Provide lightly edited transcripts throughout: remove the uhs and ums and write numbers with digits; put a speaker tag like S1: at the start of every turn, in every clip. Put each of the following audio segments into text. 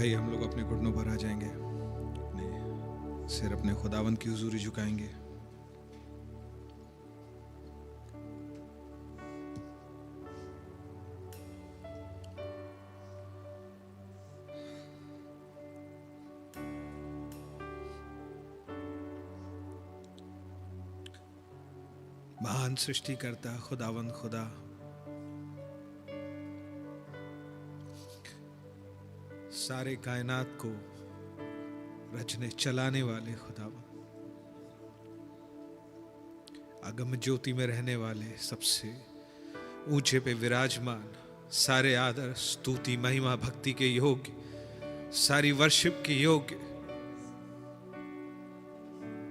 S1: भाई हम लोग अपने घुटनों पर आ जाएंगे, अपने सिर अपने खुदावंद की हुजूरी झुकाएंगे। महान सृष्टिकर्ता खुदावंद खुदा, सारे कायनात को रचने चलाने वाले खुदावंद, अगम ज्योति में रहने वाले, सबसे ऊंचे पे विराजमान, सारे आदर स्तुति महिमा भक्ति के योग्य, सारी वर्शिप के योग्य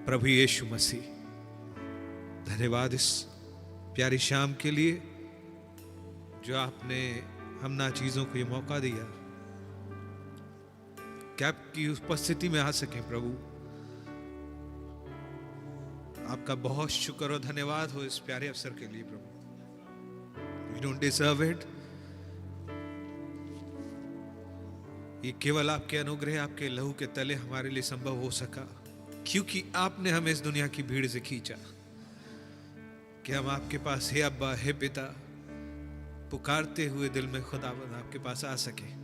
S1: प्रभु यीशु मसीह, धन्यवाद इस प्यारी शाम के लिए जो आपने हम ना चीजों को ये मौका दिया कि आपकी उपस्थिति में आ सके। प्रभु आपका बहुत शुक्र और धन्यवाद हो इस प्यारे अवसर के लिए। प्रभु वी डोंट डिजर्व इट, ये केवल आपके अनुग्रह, आपके लहू के तले हमारे लिए संभव हो सका, क्योंकि आपने हमें इस दुनिया की भीड़ से खींचा कि हम आपके पास हे अब्बा हे पिता पुकारते हुए दिल में खुदावंद आपके पास आ सके।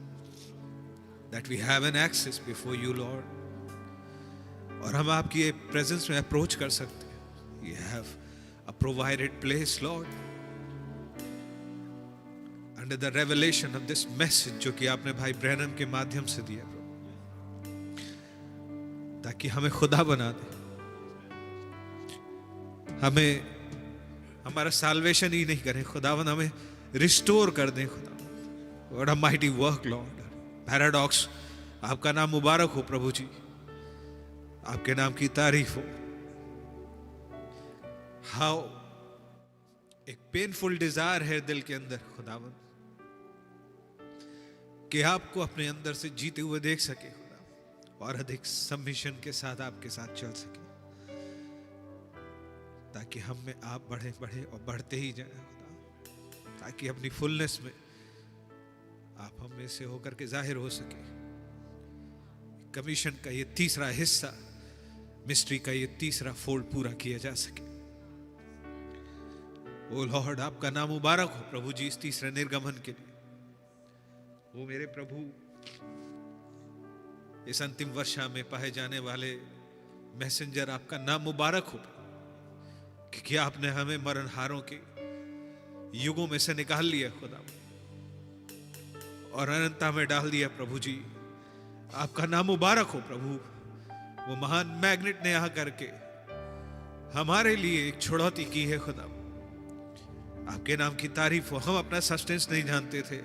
S1: That we have an access before you, Lord, और हम आपकी प्रेजेंस में अप्रोच कर सकते हैं। You have a provided place, Lord, under the revelation of this message जो कि आपने भाई ब्रैनम के माध्यम से दिया, ताकि हमें खुदा बना दे, हमें हमारा साल्वेशन ही नहीं करें खुदावन, हमें रिस्टोर कर दें खुदा। What a mighty work, Lord. Paradox, आपका नाम मुबारक हो प्रभु जी, आपके नाम की तारीफ हो। हाउ एक पेनफुल डिजायर है दिल के अंदर खुदावन कि आपको अपने अंदर से जीते हुए देख सके खुदा, और अधिक सबमिशन के साथ आपके साथ चल सके, ताकि हम में आप बढ़े बढ़े और बढ़ते ही जाए खुदा, ताकि अपनी फुलनेस में आप हम में से होकर के जाहिर हो सके। कमीशन का ये तीसरा हिस्सा, मिस्ट्री का ये तीसरा फोल्ड पूरा किया जा सके। ओ लॉर्ड, आपका नाम मुबारक हो प्रभु जी इस तीसरे निर्गमन के लिए। वो मेरे प्रभु, इस अंतिम वर्षा में पाए जाने वाले मैसेंजर, आपका नाम मुबारक हो, क्योंकि आपने हमें मरणहारों के युगों में से निकाल लिया खुदा और अनंतता में डाल दिया प्रभु जी। आपका नाम मुबारक हो प्रभु। वो महान मैग्नेट ने यहाँ करके हमारे लिए एक छुड़ौती की है खुदा, आपके नाम की तारीफ हो। हम अपना सस्टेंस नहीं जानते थे,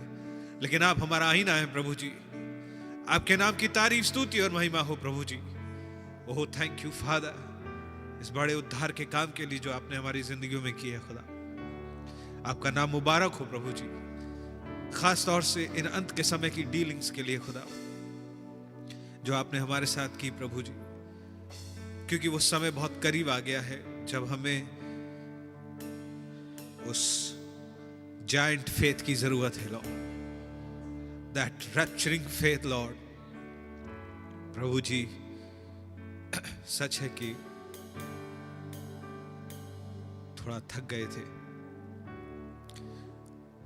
S1: लेकिन आप हमारा आईना है प्रभु जी। आपके नाम की तारीफ स्तुति और महिमा हो प्रभु जी। ओह थैंक यू फादर, इस बड़े उद्धार के काम के लिए जो आपने हमारी जिंदगियों में किया है खुदा। आपका नाम मुबारक हो प्रभु जी, खास तौर से इन अंत के समय की डीलिंग्स के लिए खुदा, जो आपने हमारे साथ की प्रभु जी, क्योंकि वो समय बहुत करीब आ गया है जब हमें उस जायंट फेथ की जरूरत है Lord, that rapturing faith Lord. प्रभु जी सच है कि थोड़ा थक गए थे,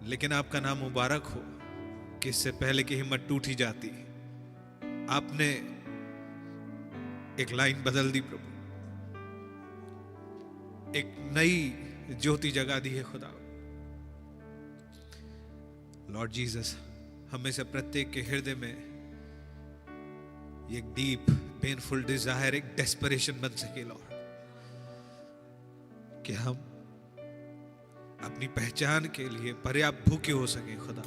S1: लेकिन आपका नाम मुबारक हो कि इससे पहले की हिम्मत टूट ही जाती, आपने एक लाइन बदल दी प्रभु, एक नई ज्योति जगा दी है खुदा। लॉर्ड जीसस, हमें से प्रत्येक के हृदय में एक डीप पेनफुल डिजायर, एक डेस्परेशन बन सके लॉर्ड, कि हम अपनी पहचान के लिए पर्याप्त भूखे हो सके खुदा।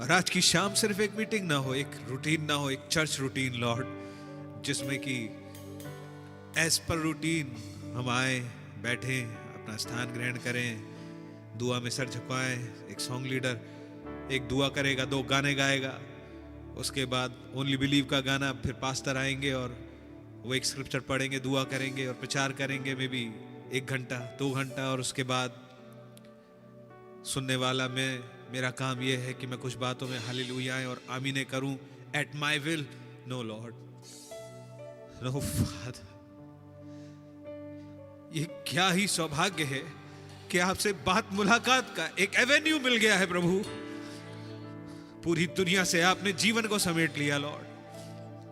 S1: और आज की शाम सिर्फ एक मीटिंग ना हो, एक रूटीन ना हो, एक चर्च रूटीन लॉर्ड, जिसमें कि एज पर रूटीन हम आए, बैठे, अपना स्थान ग्रहण करें, दुआ में सर झुकाएं, एक सॉन्ग लीडर एक दुआ करेगा, 2 गाने गाएगा, उसके बाद ओनली बिलीव का गाना, फिर पास्टर आएंगे और वो एक स्क्रिप्चर पढ़ेंगे, दुआ करेंगे और प्रचार करेंगे, मे बी 1 घंटा 2 घंटा, और उसके बाद सुनने वाला मैं, मेरा काम यह है कि मैं कुछ बातों में हालेलुया और आमीने करूं, at my will. No, Lord. No, Father. ये क्या ही सौभाग्य है कि आपसे बात मुलाकात का एक एवेन्यू मिल गया है प्रभु। पूरी दुनिया से आपने जीवन को समेट लिया लॉर्ड,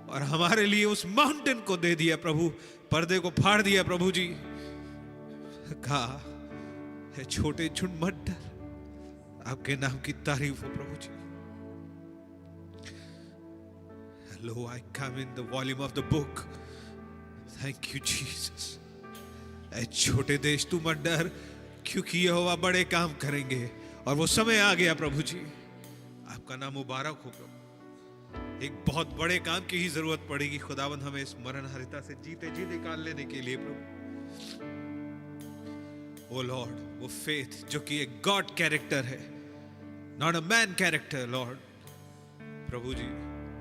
S1: और हमारे लिए उस माउंटेन को दे दिया प्रभु, पर्दे को फाड़ दिया प्रभु जी। कहा है छोटे झुंड मत डर, आपके नाम की तारीफ हो प्रभु जी। Hello, I come in the volume of the book. Thank you Jesus. ऐ छोटे देश तू मत डर, क्योंकि यहोवा बड़े काम करेंगे, और वो समय आ गया प्रभु जी। आपका नाम मुबारक हो प्रभु। एक बहुत बड़े काम की ही जरूरत पड़ेगी खुदावंद हमें इस मरणहारिता से जीते जी निकाल लेने के लिए प्रभु। ओ लॉर्ड, वो फेथ जो कि एक गॉड कैरेक्टर है, not a man character lord. प्रभु जी,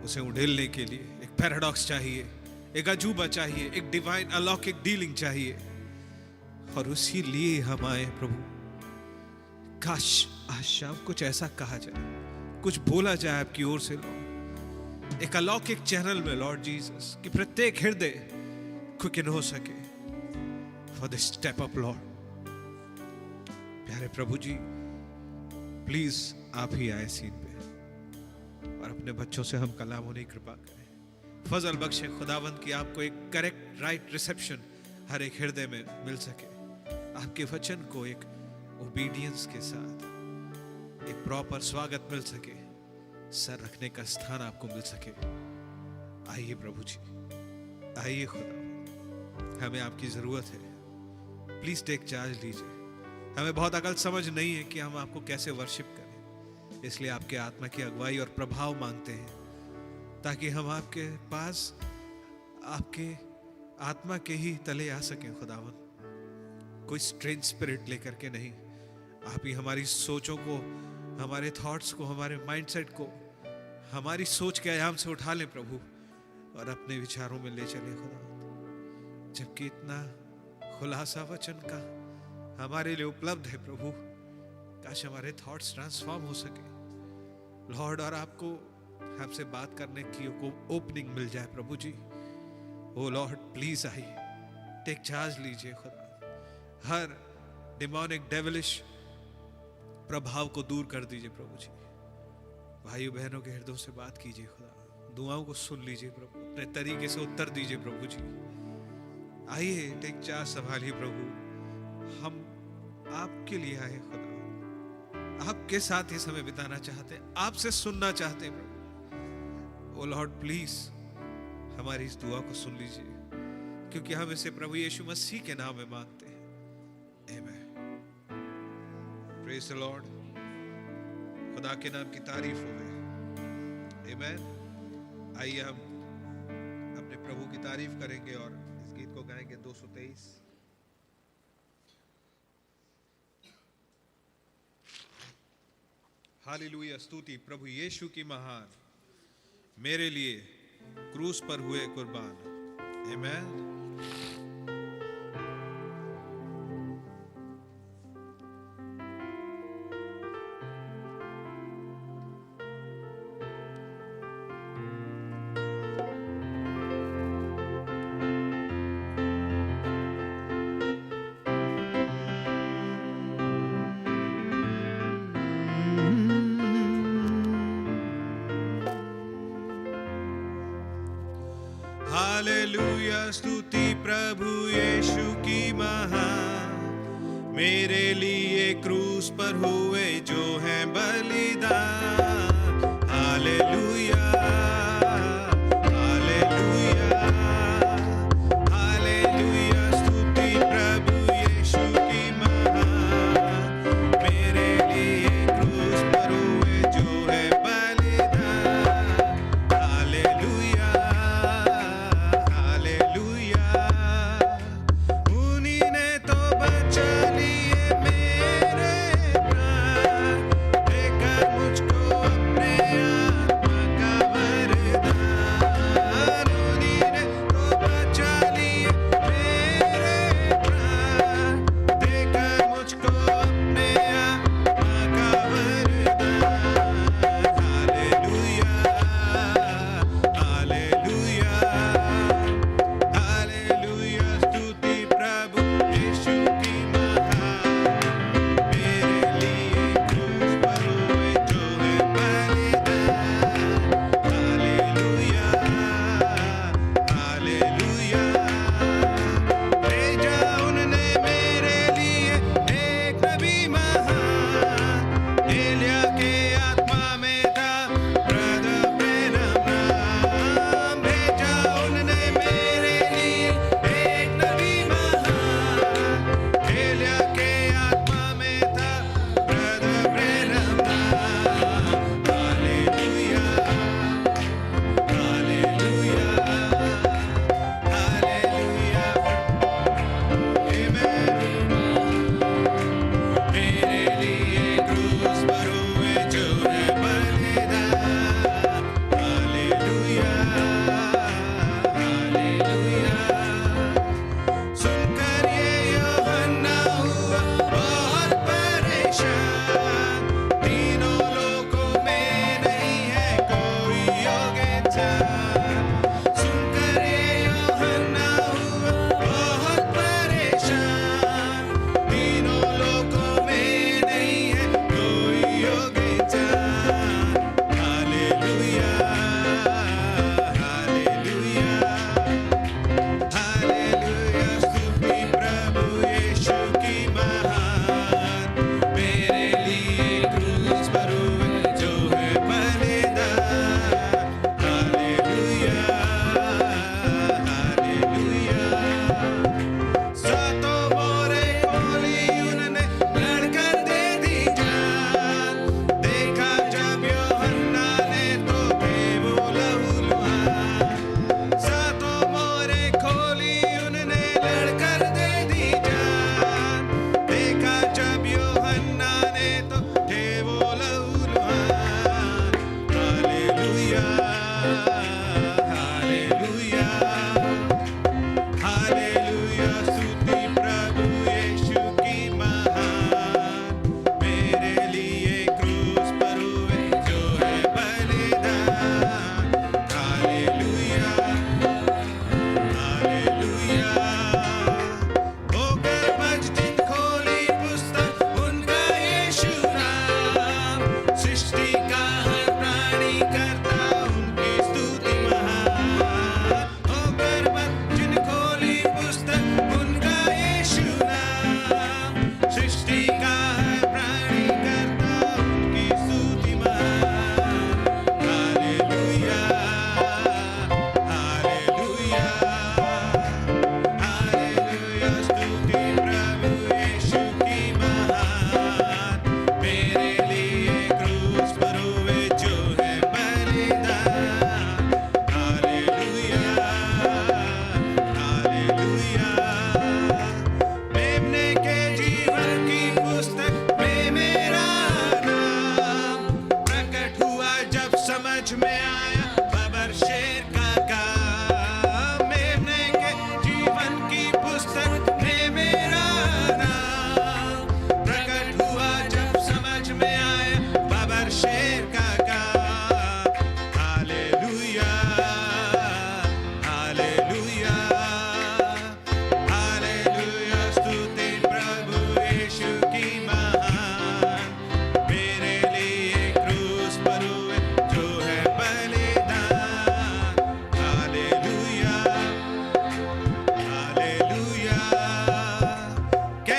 S1: उसे उड़ेलने के लिए एक पैराडॉक्स चाहिए, एक अजूबा चाहिए, एक डिवाइन अलौकिक डीलिंग चाहिए, और उसी लिए हम आए प्रभु। काश आज शाम कुछ ऐसा कहा जाए, कुछ बोला जाए आपकी ओर से लॉर्ड, एक अलौकिक चैनल में लॉर्ड जीसस, कि प्रत्येक हृदय क्विकन हो सके for this step up Lord. प्यारे प्रभु जी, प्लीज आप ही आए सीन पे, और अपने बच्चों से हम कलाम होने की कृपा करें। फजल बख्शे खुदावंद की आपको एक करेक्ट राइट रिसेप्शन हर एक हृदय में मिल सके, आपके वचन को एक ओबीडियंस के साथ एक प्रॉपर स्वागत मिल सके, सर रखने का स्थान आपको मिल सके। आइए प्रभु जी, आइए खुदा, हमें आपकी जरूरत है। प्लीज टेक चार्ज लीजिए। हमें बहुत अकल समझ नहीं है कि हम आपको कैसे वर्शिप करें, इसलिए आपके आत्मा की अगुवाई और प्रभाव मांगते हैं, ताकि हम आपके पास आपके आत्मा के ही तले आ सकें खुदावन। कोई स्ट्रेंज स्पिरिट लेकर के नहीं, आप ही हमारी सोचों को, हमारे थॉट्स को, हमारे माइंडसेट को हमारी सोच के आयाम से उठा लें प्रभु, और अपने विचारों में ले चले खुदावन। जबकि इतना खुलासा वचन का हमारे लिए उपलब्ध है प्रभु, काश हमारे थॉट्स ट्रांसफॉर्म हो सके लॉर्ड, और आपको हमसे बात करने की ओपनिंग मिल जाए प्रभु जी। ओ लॉर्ड, प्लीज आइए, टेक चार्ज लीजिए खुदा। हर डिमोनिक डेविलिश प्रभाव को दूर कर दीजिए प्रभु जी। भाइयों बहनों के हृदयों से बात कीजिए खुदा, दुआओं को सुन लीजिए प्रभु, अपने तरीके से उत्तर दीजिए प्रभु जी। आइए, टेक चार्ज संभालिए प्रभु। हम आपके लिए आए खुदा, आपके साथ ही समय बिताना चाहते हैं, आपसे सुनना चाहते हैं प्रभु। ओ लॉर्ड, प्लीज हमारी इस दुआ को सुन लीजिए, क्योंकि हम इसे प्रभु यीशु मसीह के नाम में मांगते हैं। आमीन। Praise the Lord. खुदा के नाम की तारीफ हो। आमीन। आइए हम अपने प्रभु की तारीफ करेंगे और इस गीत को गाएंगे 223। हालेलुया, स्तुति प्रभु यीशु की महान, मेरे लिए क्रूस पर हुए कुर्बान। आमीन। हालेलुया, स्तुति प्रभु यीशु की महान, मेरे लिए क्रूस पर हुए जो है बलिदान। हालेलुया, हालेलुया, हालेलुया, स्तुति प्रभु यीशु की महान, मेरे लिए क्रूस पर हुए जो है बलिदान। हालेलुया, उन्हीं ने तो बचा लिए मेरे प्राण।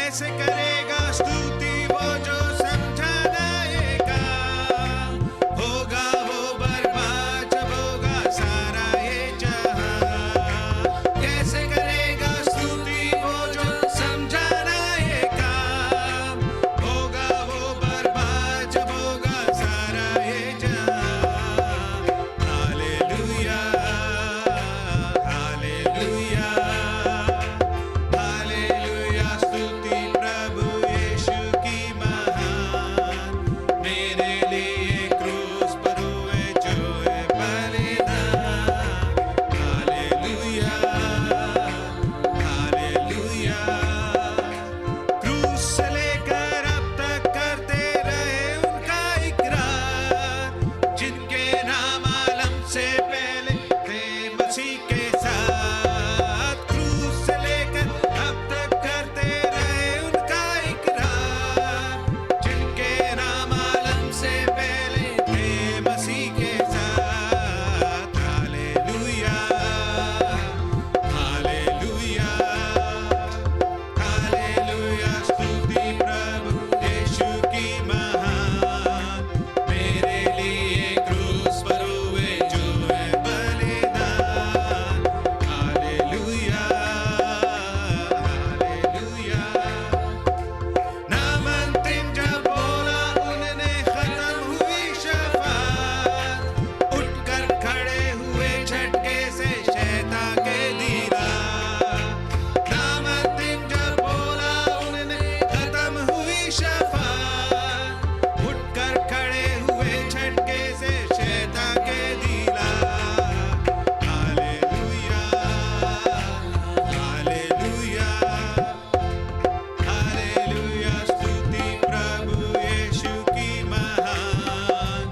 S1: कैसे करेगा स्तुति वो जो समझा जाएगा, होगा वो बर्बाद जब होगा सारा ये जहां। कैसे करेगा स्तुति वो जो समझा जाएगा, होगा वो बर्बाद जब होगा सारा ये जहां। हालेलुया हालेलुया हालेलुया, स्तुति प्रभु यीशु की महान। मेरे लिए क्रूस पर हुए जो है बलिदान। हालेलुया हालेलुया, क्रूस से लेकर अब तक करते रहे उनका इकरार, जिनके नाम आलम से पहले थे मसीह के साथ। क्रूस से लेकर अब तक करते रहे उनका इकरार, जिनके नाम आलम से पहले थे मसीह के साथ। हालेलुया हालेलुया हालेलुया, स्तुति प्रभु यीशु की महान। मेरे लिए क्रूस पर हुए जो है बलिदान। हालेलुया हालेलुया, नाम अंतिम जब बोला उनने खत्म हुई शफात, उठकर खड़े हुए झटके से शैतान के दीदार। नाम अंतिम जब बोला उनने खत्म हुई शफात, उठकर खड़े हुए झटके से शैतान के दीदार। हालेलुया हालेलुया हालेलुया, स्तुति प्रभु यीशु की महान।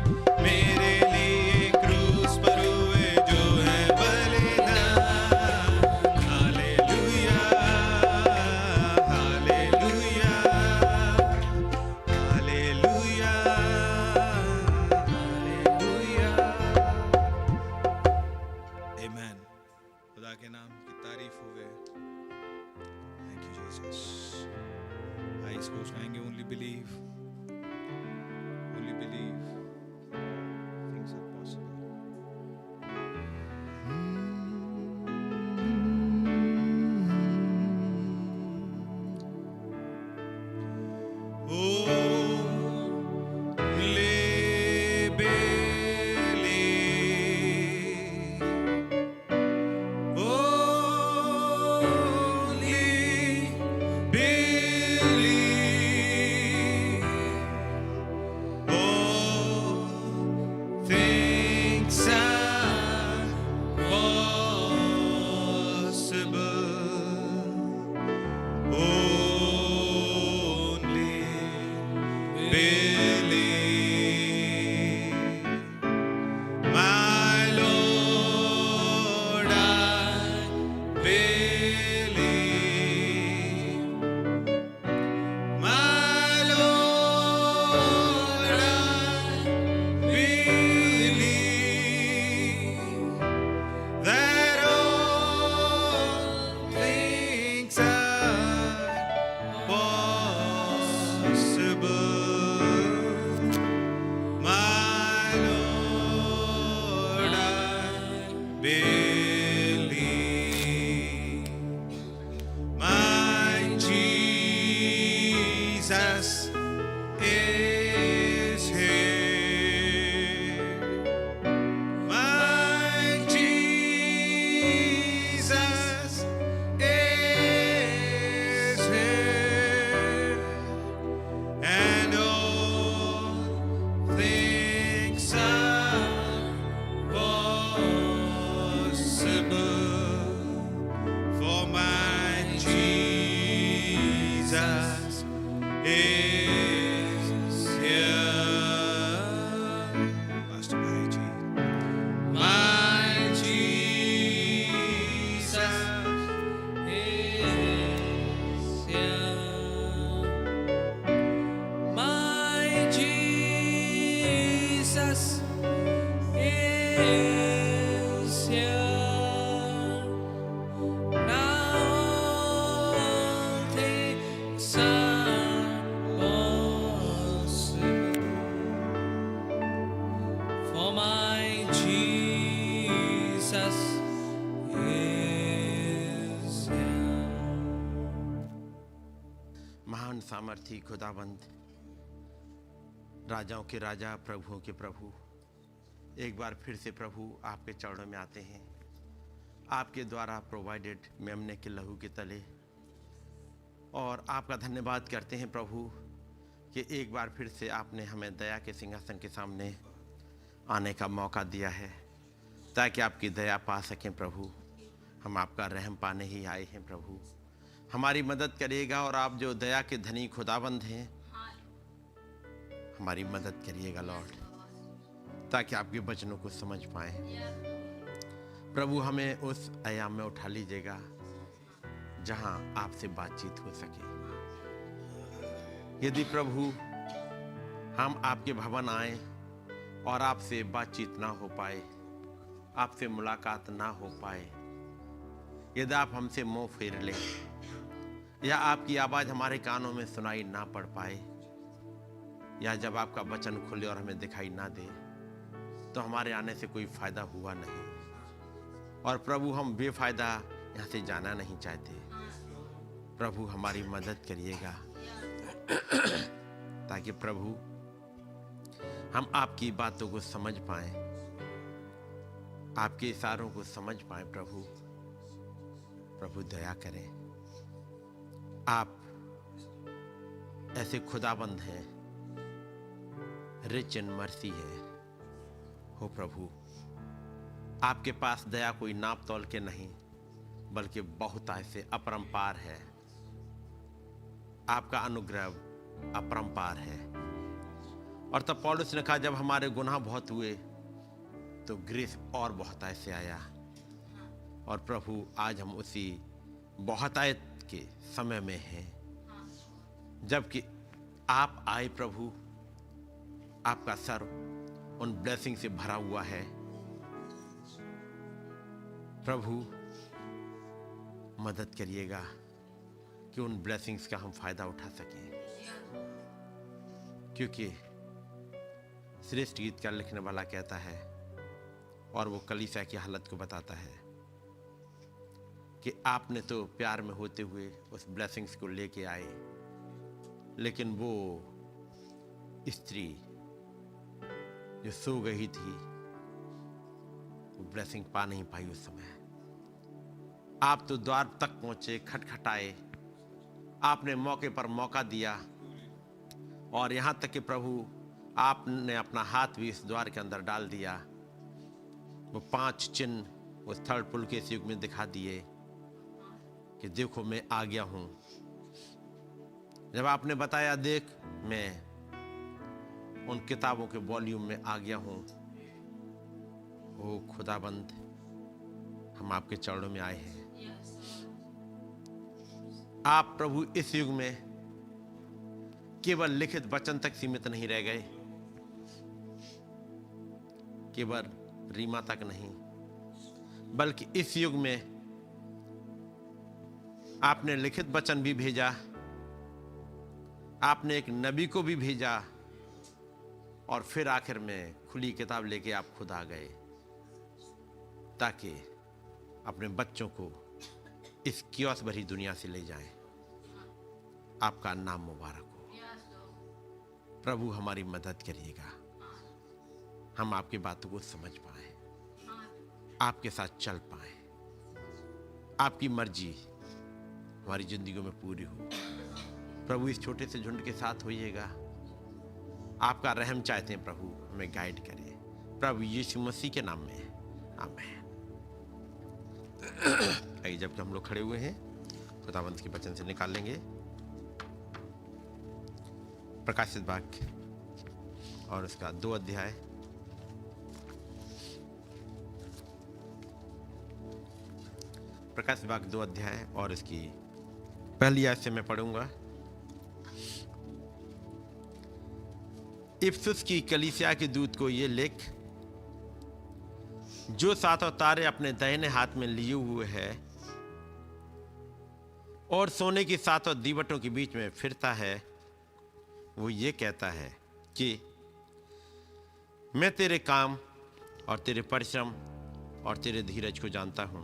S1: मेरे लिए क्रूस पर हुए जो है बलिदान। Hallelujah hallelujah hallelujah hallelujah. आमीन। खुदा के नाम की तारीफ हो गए। Thank you Jesus. Eyes close करेंगे। Only believe things are possible.
S2: Sun महान सामर्थी खुदाबंद, राजाओं के राजा, प्रभुओं के प्रभु, एक बार फिर से प्रभु आपके चरणों में आते हैं। आपके द्वारा प्रोवाइडेड मेमने के लहू के तले, और आपका धन्यवाद करते हैं प्रभु कि एक बार फिर से आपने हमें दया के सिंहासन के सामने आने का मौका दिया है ताकि आपकी दया पा सकें। प्रभु, हम आपका रहम पाने ही आए हैं। प्रभु, हमारी मदद करिएगा, और आप जो दया के धनी खुदाबंद हैं, हमारी मदद करिएगा लॉर्ड, ताकि आपके वचनों को समझ पाएं। प्रभु, हमें उस आयाम में उठा लीजिएगा जहां आपसे बातचीत हो सके। यदि प्रभु हम आपके भवन आए और आपसे बातचीत ना हो पाए, आपसे मुलाकात ना हो पाए, यदि आप हमसे मुंह फेर लें या आपकी आवाज़ हमारे कानों में सुनाई ना पड़ पाए, या जब आपका वचन खुले और हमें दिखाई ना दे, तो हमारे आने से कोई फ़ायदा हुआ नहीं। और प्रभु, हम बेफ़ायदा यहाँ से जाना नहीं चाहते। प्रभु, हमारी मदद करिएगा ताकि प्रभु हम आपकी बातों को समझ पाएं, आपके इशारों को समझ पाएं। प्रभु दया करें। आप ऐसे खुदाबंद हैं, रिच इन मर्सी है हो प्रभु। आपके पास दया कोई नाप तोल के नहीं, बल्कि बहुत ऐसे अपरंपार है। आपका अनुग्रह अपरंपार है। और तब पौलुस ने कहा, जब हमारे गुनाह बहुत हुए तो ग्रेस और बहुत ऐसे आया। और प्रभु, आज हम उसी बहुतायत के समय में हैं, जबकि आप आए प्रभु। आपका सर उन ब्लेसिंग से भरा हुआ है। प्रभु, मदद करिएगा कि उन ब्लेसिंग्स का हम फायदा उठा सकें, क्योंकि श्रेष्ठ गीत का लिखने वाला कहता है, और वो कलीसिया की हालत को बताता है, कि आपने तो प्यार में होते हुए उस ब्लेसिंग्स को लेके आए, लेकिन वो स्त्री जो सो गई थी, वो ब्लेसिंग पा नहीं पाई उस समय। आप तो द्वार तक पहुंचे, खटखटाए, आपने मौके पर मौका दिया, और यहां तक कि प्रभु आपने अपना हाथ भी इस द्वार के अंदर डाल दिया। वो 5 चिन्ह उस थर्ड पुल के युग में दिखा दिए कि देखो मैं आ गया हूं। जब आपने बताया, देख मैं उन किताबों के वॉल्यूम में आ गया हूं, ओ खुदाबंद, हम आपके चरणों में आए हैं। आप प्रभु इस युग में केवल लिखित वचन तक सीमित नहीं रह गए, केवल रीमा तक नहीं, बल्कि इस युग में आपने लिखित वचन भी भेजा, आपने एक नबी को भी भेजा, और फिर आखिर में खुली किताब लेके आप खुद आ गए, ताकि अपने बच्चों को इस कियोस भरी दुनिया से ले जाएं। आपका नाम मुबारक हो। प्रभु, हमारी मदद करिएगा, हम आपकी बातों को समझ पाए, आपके साथ चल पाए, आपकी मर्जी हमारी जिंदगियों में पूरी हो। प्रभु, इस छोटे से झुंड के साथ होइएगा। आपका रहम चाहते हैं प्रभु, हमें गाइड करें। प्रभु यीशु मसीह के नाम में, आमीन। आइए, जबकि हम लोग खड़े हुए हैं, खुदावंत के वचन से निकाल लेंगे प्रकाशित वाक्य और उसका 2 अध्याय। प्रकाशित वाक्य 2 अध्याय और इसकी पहली आयत से मैं पढ़ूंगा। इफसुस की कलीसिया के दूत को ये लिख, जो 7 तारे अपने दाहिने हाथ में लिए हुए है और सोने की 7 दीवटों के बीच में फिरता है, वो ये कहता है कि मैं तेरे काम और तेरे परिश्रम और तेरे धीरज को जानता हूं,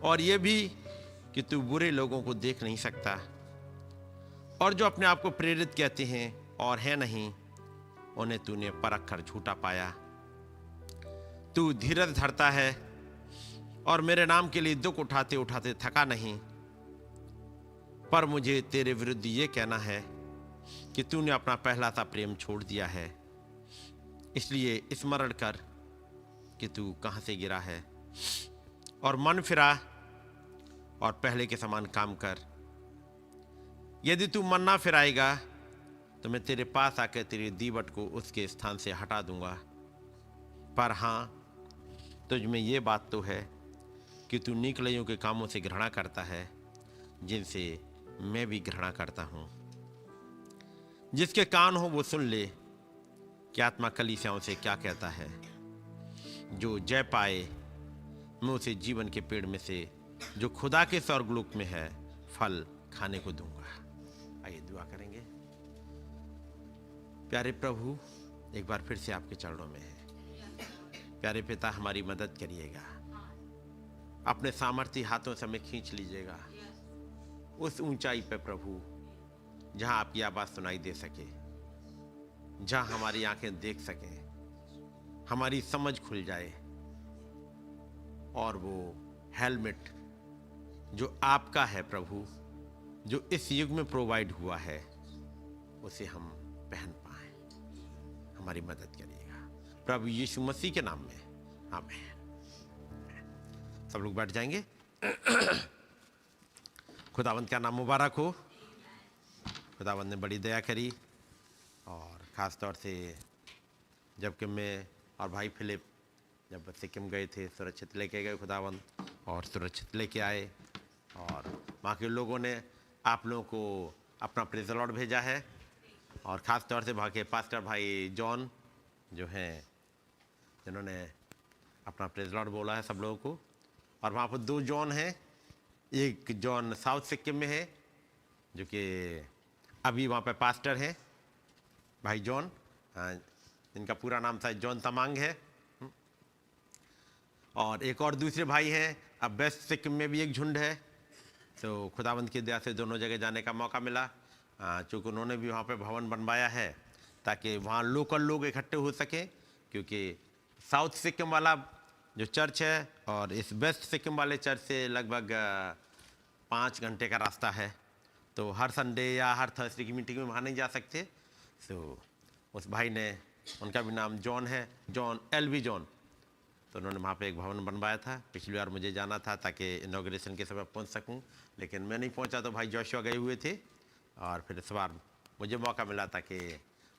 S2: और ये भी कि तू बुरे लोगों को देख नहीं सकता और जो अपने आप को प्रेरित कहते हैं और है नहीं, उन्हें तूने परख कर झूठा पाया। तू धीरज धरता है और मेरे नाम के लिए दुख उठाते उठाते थका नहीं। पर मुझे तेरे विरुद्ध ये कहना है कि तूने अपना पहला सा प्रेम छोड़ दिया है। इसलिए स्मरण कर कि तू कहाँ से गिरा है और मन फिरा और पहले के समान काम कर। यदि तू मन ना फिराएगा तो मैं तेरे पास आकर तेरे दीवट को उसके स्थान से हटा दूंगा। पर हाँ, तुझ में ये बात तो है कि तू निकलइयों के कामों से घृणा करता है, जिनसे मैं भी घृणा करता हूँ। जिसके कान हो वो सुन ले कि आत्मा कलीसियाओं से क्या कहता है। जो जय पाए, मैं उसे जीवन के पेड़ में से जो खुदा के स्वर्गलोक में है फल खाने को दूंगा। आइए दुआ करेंगे। प्यारे प्रभु, एक बार फिर से आपके चरणों में है। प्यारे पिता, हमारी मदद करिएगा। अपने सामर्थ्य हाथों से हमें खींच लीजिएगा उस ऊंचाई पे प्रभु, जहां आपकी आवाज सुनाई दे सके, जहां हमारी आंखें देख सकें, हमारी समझ खुल जाए और वो हेलमेट जो आपका है प्रभु, जो इस युग में प्रोवाइड हुआ है, उसे हम पहन पाएं। हमारी मदद करिएगा प्रभु यीशु मसीह के नाम में, आमीन। सब लोग बैठ जाएंगे। खुदावंद का नाम मुबारक हो। खुदावंद ने बड़ी दया करी और ख़ास तौर से जबकि मैं और भाई फिलिप जब सिक्किम गए थे, सुरक्षित लेके गए खुदावंद, और सुरक्षित लेके आए। और वहाँ के लोगों ने आप लोगों को अपना प्रेज़ द लॉर्ड भेजा है। और ख़ास तौर से वहाँ के पास्टर भाई जॉन जो हैं, जिन्होंने अपना प्रेज़ द लॉर्ड बोला है सब लोगों को। और वहाँ पर 2 जॉन हैं। एक जॉन साउथ सिक्किम में है, जो कि अभी वहाँ पे पास्टर हैं, भाई जॉन, इनका पूरा नाम शायद जॉन तमांग है। और एक और दूसरे भाई हैं, अब वेस्ट सिक्किम में भी एक झुंड है। तो खुदावंद की दया से दोनों जगह जाने का मौका मिला, चूँकि उन्होंने भी वहाँ पे भवन बनवाया है ताकि वहाँ लोकल लोग इकट्ठे हो सकें। क्योंकि साउथ सिक्किम वाला जो चर्च है और इस वेस्ट सिक्किम वाले चर्च से लगभग 5 घंटे का रास्ता है। तो हर संडे या हर थर्सडे की मीटिंग में वहाँ नहीं जा सकते। तो उस भाई ने, उनका भी नाम जॉन है, जॉन LV जॉन, तो उन्होंने वहाँ पे एक भवन बनवाया था। पिछली बार मुझे जाना था ताकि इनॉग्रेशन के समय पहुँच सकूँ, लेकिन मैं नहीं पहुँचा तो भाई जोशुआ गए हुए थे। और फिर इस बार मुझे मौका मिला ताकि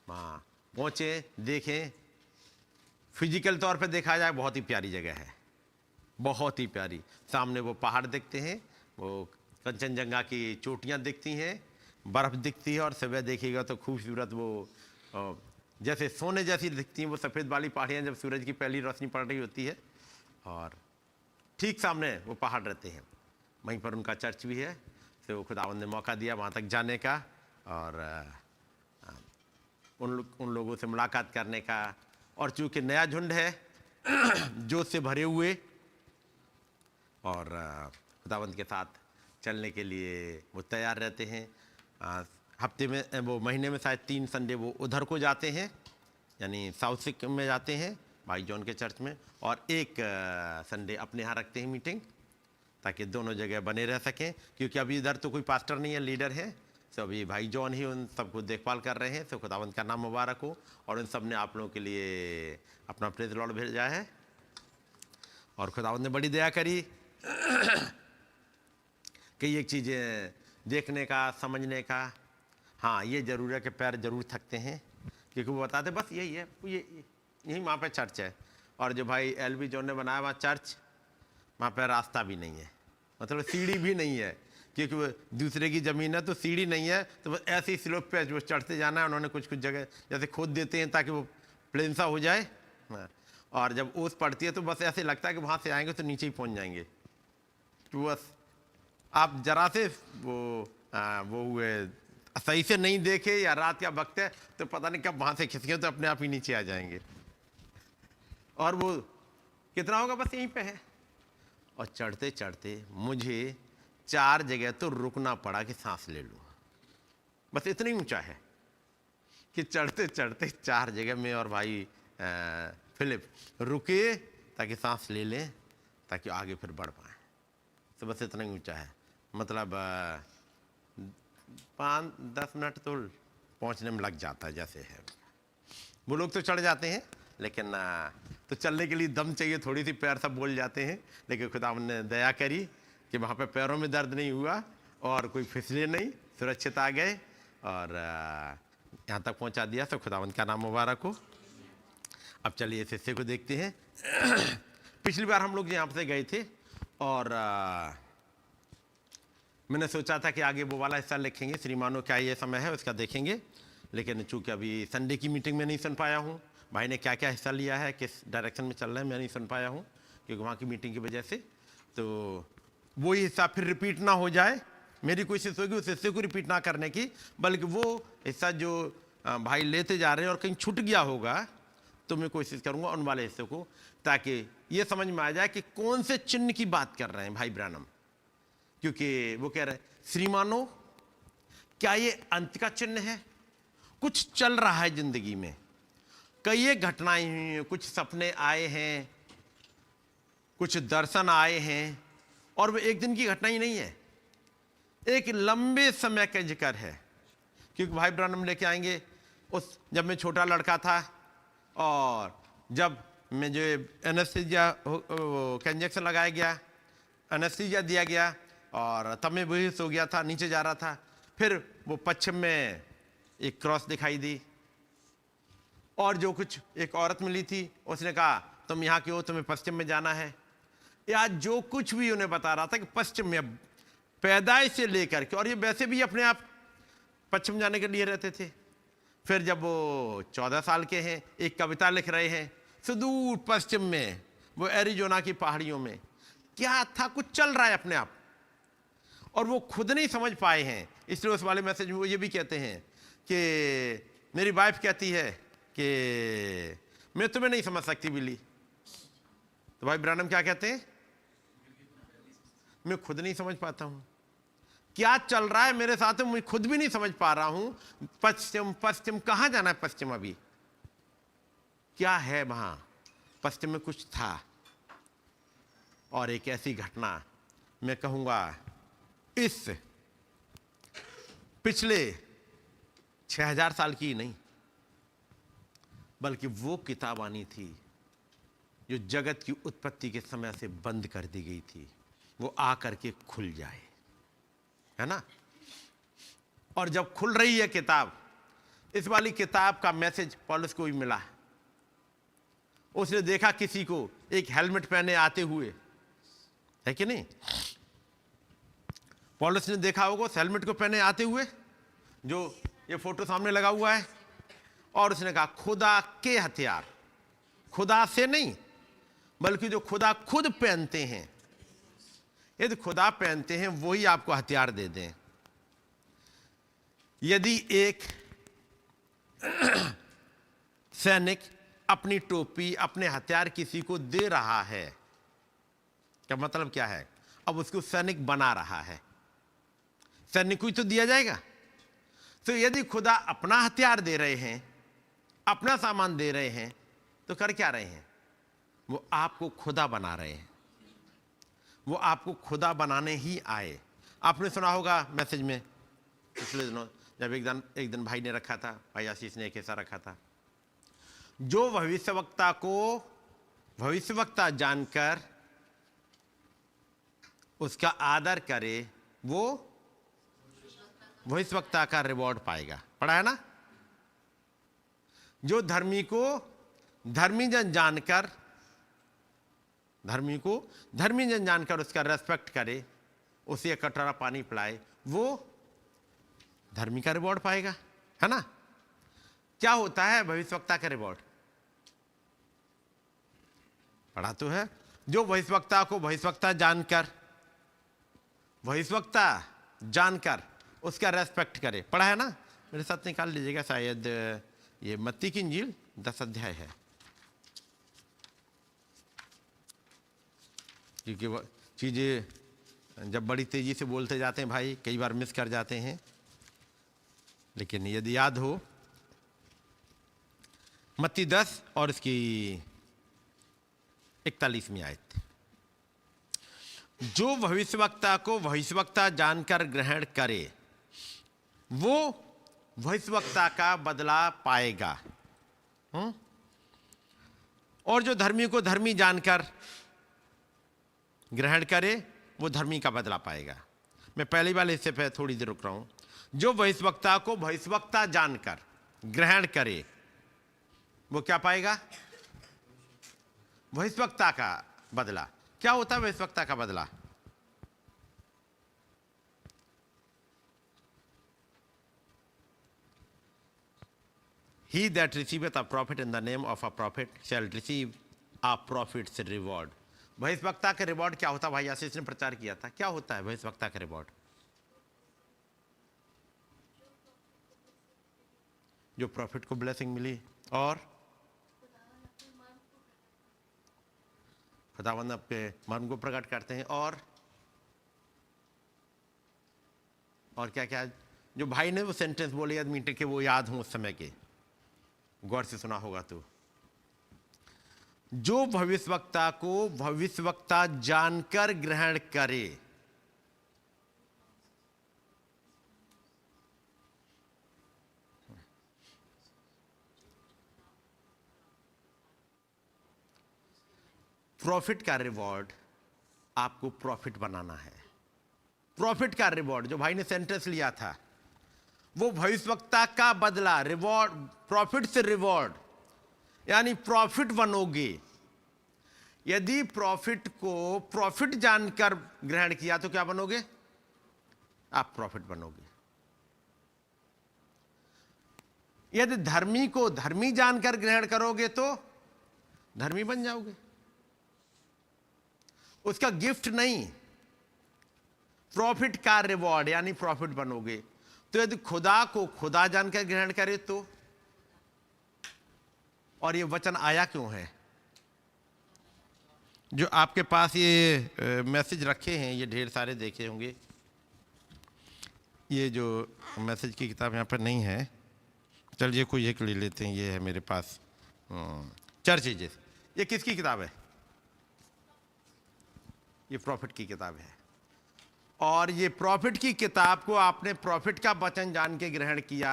S2: वहाँ पहुँचें, देखें। फिजिकल तौर पे देखा जाए बहुत ही प्यारी जगह है, बहुत ही प्यारी। सामने वो पहाड़ दिखते हैं, वो कंचनजंगा की चोटियाँ दिखती हैं, बर्फ़ दिखती है, और सुबह देखिएगा तो खूबसूरत वो जैसे सोने जैसी दिखती हैं वो सफ़ेद वाली पहाड़ियाँ जब सूरज की पहली रोशनी पड़ रही होती है। और ठीक सामने वो पहाड़ रहते हैं, वहीं पर उनका चर्च भी है। तो खुदावंद ने मौका दिया वहाँ तक जाने का और उन लोगों से मुलाकात करने का। और चूँकि नया झुंड है जोश से भरे हुए, और खुदावंद के साथ चलने के लिए वो तैयार रहते हैं। हफ्ते में, वो महीने में शायद 3 संडे वो उधर को जाते हैं, यानी साउथ सिक्किम में जाते हैं भाई जॉन के चर्च में, और एक संडे अपने यहाँ रखते हैं मीटिंग, ताकि दोनों जगह बने रह सकें। क्योंकि अभी इधर तो कोई पास्टर नहीं है, लीडर है, तो अभी भाई जॉन ही उन सबको देखभाल कर रहे हैं। तो खुदावंद का नाम मुबारक हो। और उन सब ने आप लोगों के लिए अपना प्रेज़ द लॉर्ड भेजा है और खुदावंद ने बड़ी दया करी। कई एक चीज़ें देखने का, समझने का। हाँ, ये ज़रूर है कि पैर ज़रूर थकते हैं, क्योंकि वो बताते बस यही है, यही वहाँ पे चर्च है। और जो भाई LV जॉन ने बनाया वहाँ चर्च, वहाँ पे रास्ता भी नहीं है, मतलब सीढ़ी भी नहीं है, क्योंकि वो दूसरे की ज़मीन है तो सीढ़ी नहीं है। तो बस ऐसे ही स्लोप पे वो चढ़ते जाना है। उन्होंने कुछ कुछ जगह जैसे खोद देते हैं ताकि वो प्लेन सा हो जाए। और जब ओस पड़ती है तो बस ऐसे लगता है कि वहाँ से आएंगे तो नीचे ही पहुँच जाएंगे। तो बस आप जरा से वो हुए सही से नहीं देखे या रात का वक्त है तो पता नहीं कब वहाँ से खिसके तो अपने आप ही नीचे आ जाएंगे। और वो कितना होगा, बस यहीं पे है। और चढ़ते चढ़ते मुझे 4 जगह तो रुकना पड़ा कि सांस ले लूँ। बस इतना ही ऊंचा है कि चढ़ते चढ़ते 4 जगह में और भाई फिलिप रुके ताकि सांस ले लें, ताकि आगे फिर बढ़ पाए। तो बस इतना ही ऊंचा है, मतलब 5-10 मिनट तो पहुंचने में लग जाता है जैसे है। वो लोग तो चढ़ जाते हैं, लेकिन तो चलने के लिए दम चाहिए, थोड़ी सी पैर सब बोल जाते हैं, लेकिन खुदा ने दया करी कि वहाँ पे पैरों में दर्द नहीं हुआ और कोई फिसले नहीं, सुरक्षित आ गए और यहाँ तक पहुँचा दिया। तो खुदावंद का नाम मुबारक हो। अब चलिए इस हिस्से को देखते हैं। पिछली बार हम लोग यहाँ से गए थे और मैंने सोचा था कि आगे वो वाला हिस्सा लिखेंगे, श्रीमानो क्या ये समय है उसका देखेंगे, लेकिन चूंकि अभी संडे की मीटिंग में नहीं सुन पाया हूँ, भाई ने क्या क्या हिस्सा लिया है, किस डायरेक्शन में चल रहा है, मैं नहीं सुन पाया हूँ क्योंकि वहाँ की मीटिंग की वजह से। तो वही हिस्सा फिर रिपीट ना हो जाए, मेरी कोशिश होगी उस हिस्से को रिपीट ना करने की, बल्कि वो हिस्सा जो भाई लेते जा रहे हैं और कहीं छूट गया होगा तो मैं कोशिश करूँगा उन वाले हिस्से को, ताकि ये समझ में आ जाए कि कौन से चिन्ह की बात कर रहे हैं भाई ब्रानम। क्योंकि वो कह रहे हैं श्रीमानो क्या ये अंत का चिन्ह है? कुछ चल रहा है जिंदगी में, कई घटनाएं हुई हैं, कुछ सपने आए हैं, कुछ दर्शन आए हैं, और वो एक दिन की घटना ही नहीं है, एक लंबे समय का जिक्र है। क्योंकि भाई ब्रानम लेके आएंगे उस जब मैं छोटा लड़का था और जब मैं जो एनेस्थीसिया का इंजेक्शन लगाया गया, एनेस्थीसिया दिया गया और तब मैं बेहोश हो गया था, नीचे जा रहा था। फिर वो पश्चिम में एक क्रॉस दिखाई दी और जो कुछ एक औरत मिली थी, उसने कहा तुम यहाँ के हो, तुम्हें पश्चिम में जाना है। या जो कुछ भी उन्हें बता रहा था कि पश्चिम में पैदाइश से लेकर के, और ये वैसे भी अपने आप पश्चिम जाने के लिए रहते थे। फिर जब वो 14 साल के हैं, एक कविता लिख रहे हैं सुदूर पश्चिम में, वो एरिजोना की पहाड़ियों में। क्या था, कुछ चल रहा है अपने आप और वो खुद नहीं समझ पाए हैं। इसलिए उस वाले मैसेज में वो ये भी कहते हैं कि मेरी वाइफ कहती है कि मैं तुम्हें नहीं समझ सकती बिल्ली। तो भाई ब्रानम क्या कहते हैं, मैं खुद नहीं समझ पाता हूं क्या चल रहा है मेरे साथ, मैं खुद भी नहीं समझ पा रहा हूं। पश्चिम पश्चिम कहां जाना है? पश्चिम अभी क्या है वहां? पश्चिम में कुछ था। और एक ऐसी घटना मैं कहूंगा इस पिछले 6000 साल की नहीं, बल्कि वो किताब आनी थी जो जगत की उत्पत्ति के समय से बंद कर दी गई थी, वो आकर के खुल जाए, है ना। और जब खुल रही है किताब, इस वाली किताब का मैसेज पौलुस को भी मिला। उसने देखा किसी को एक हेलमेट पहने आते हुए, है कि नहीं? पौलुस ने देखा होगा उस हेलमेट को पहने आते हुए, जो ये फोटो सामने लगा हुआ है। और उसने कहा खुदा के हथियार, खुदा से नहीं बल्कि जो खुदा खुद पहनते हैं, यदि खुदा पहनते हैं वही आपको हथियार दे दें। यदि एक सैनिक अपनी टोपी, अपने हथियार किसी को दे रहा है, क्या मतलब क्या है? अब उसको सैनिक बना रहा है, सैनिक को ही तो दिया जाएगा। तो यदि खुदा अपना हथियार दे रहे हैं, अपना सामान दे रहे हैं, तो कर क्या रहे हैं? वो आपको खुदा बना रहे हैं, वो आपको खुदा बनाने ही आए। आपने सुना होगा मैसेज में पिछले दिनों, जब एक दिन भाई ने रखा था, भाई आशीष ने एक ऐसा रखा था, जो भविष्यवक्ता को भविष्यवक्ता जानकर उसका आदर करे वो भविष्यवक्ता का रिवॉर्ड पाएगा। पढ़ा है ना? जो धर्मी को धर्मी जन जानकर, धर्मी को धर्मी जन जानकर उसका रेस्पेक्ट करे, उसे एक कटोरा पानी पिलाए, वो धर्मी का रिवॉर्ड पाएगा, है ना। क्या होता है भविष्यवक्ता का रिवॉर्ड? पढ़ा तो है, जो भविष्यवक्ता को भविष्यवक्ता जानकर उसका रेस्पेक्ट करे। पढ़ा है ना? मेरे साथ निकाल लीजिएगा, शायद ये मत्ती की इंजील 10 अध्याय है, क्योंकि वो चीज़ें जब बड़ी तेजी से बोलते जाते हैं भाई, कई बार मिस कर जाते हैं। लेकिन यदि याद हो मत्ती 10 और इसकी 41वीं आयत, जो भविष्यवक्ता को भविष्यवक्ता जानकर ग्रहण करे वो भविष्यवक्ता का बदला पाएगा, और जो धर्मी को धर्मी जानकर ग्रहण करे वो धर्मी का बदला पाएगा। मैं पहली बार इससे पहले थोड़ी देर रुक रहा हूं। जो भविष्यवक्ता को भविष्यवक्ता जानकर ग्रहण करे वो क्या पाएगा? भविष्यवक्ता का बदला। क्या होता है भविष्यवक्ता का बदला? He that receiveth a prophet in the name of a prophet shall receive a prophet's reward. भविष्यवक्ता का रिवॉर्ड क्या होता है? भाई आशीष ने प्रचार किया था। क्या होता है भविष्यवक्ता का रिवॉर्ड? जो प्रॉफिट को ब्लेसिंग मिली और खुदावंद आपके मर्म को प्रकट करते हैं, और क्या क्या जो भाई ने वो सेंटेंस बोले याद मीटर के, वो याद हूं उस समय के, गौर से सुना होगा तो। जो भविष्यवक्ता को भविष्यवक्ता जानकर ग्रहण करे, प्रॉफिट का रिवॉर्ड आपको प्रॉफिट बनाना है। प्रॉफिट का रिवॉर्ड जो भाई ने सेंटेंस लिया था, वो भविष्यवक्ता का बदला, रिवॉर्ड, प्रॉफिट से रिवॉर्ड, यानी प्रॉफिट बनोगे। यदि प्रॉफिट को प्रॉफिट जानकर ग्रहण किया तो क्या बनोगे? आप प्रॉफिट बनोगे। यदि धर्मी को धर्मी जानकर ग्रहण करोगे तो धर्मी बन जाओगे। उसका गिफ्ट नहीं, प्रॉफिट का रिवॉर्ड यानी प्रॉफिट बनोगे। तो यदि खुदा को खुदा जानकर ग्रहण करे तो, और ये वचन आया क्यों है? जो आपके पास ये मैसेज रखे हैं, ये ढेर सारे देखे होंगे। ये जो मैसेज की किताब यहाँ पर नहीं है, चलिए कोई एक ले लेते हैं। ये है मेरे पास चर्च एजेस। ये किसकी किताब है? ये प्रॉफिट की किताब है। और ये प्रॉफिट की किताब को आपने प्रॉफिट का वचन जान के ग्रहण किया,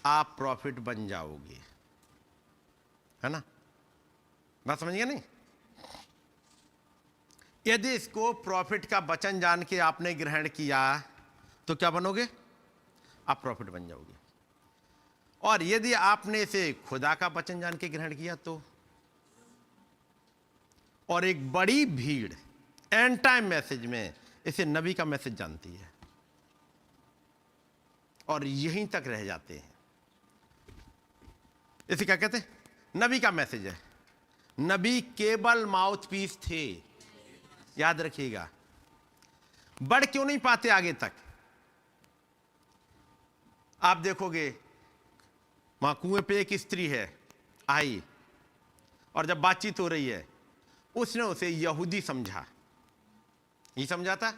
S2: आप प्रॉफिट बन जाओगे, है ना? बात समझिए नहीं? यदि इसको प्रॉफिट का वचन जान के आपने ग्रहण किया तो क्या बनोगे? आप प्रॉफिट बन जाओगे। और यदि आपने इसे खुदा का वचन जान के ग्रहण किया तो, और एक बड़ी भीड़ एंड टाइम मैसेज में इसे नबी का मैसेज जानती है और यहीं तक रह जाते हैं। इसे क्या कहते हैं? नबी का मैसेज है। नबी केवल माउथ पीस थे, याद रखिएगा। बढ़ क्यों नहीं पाते आगे तक? आप देखोगे वहां कुएं पे एक स्त्री है आई, और जब बातचीत हो रही है उसने उसे यहूदी समझा, ये समझा था।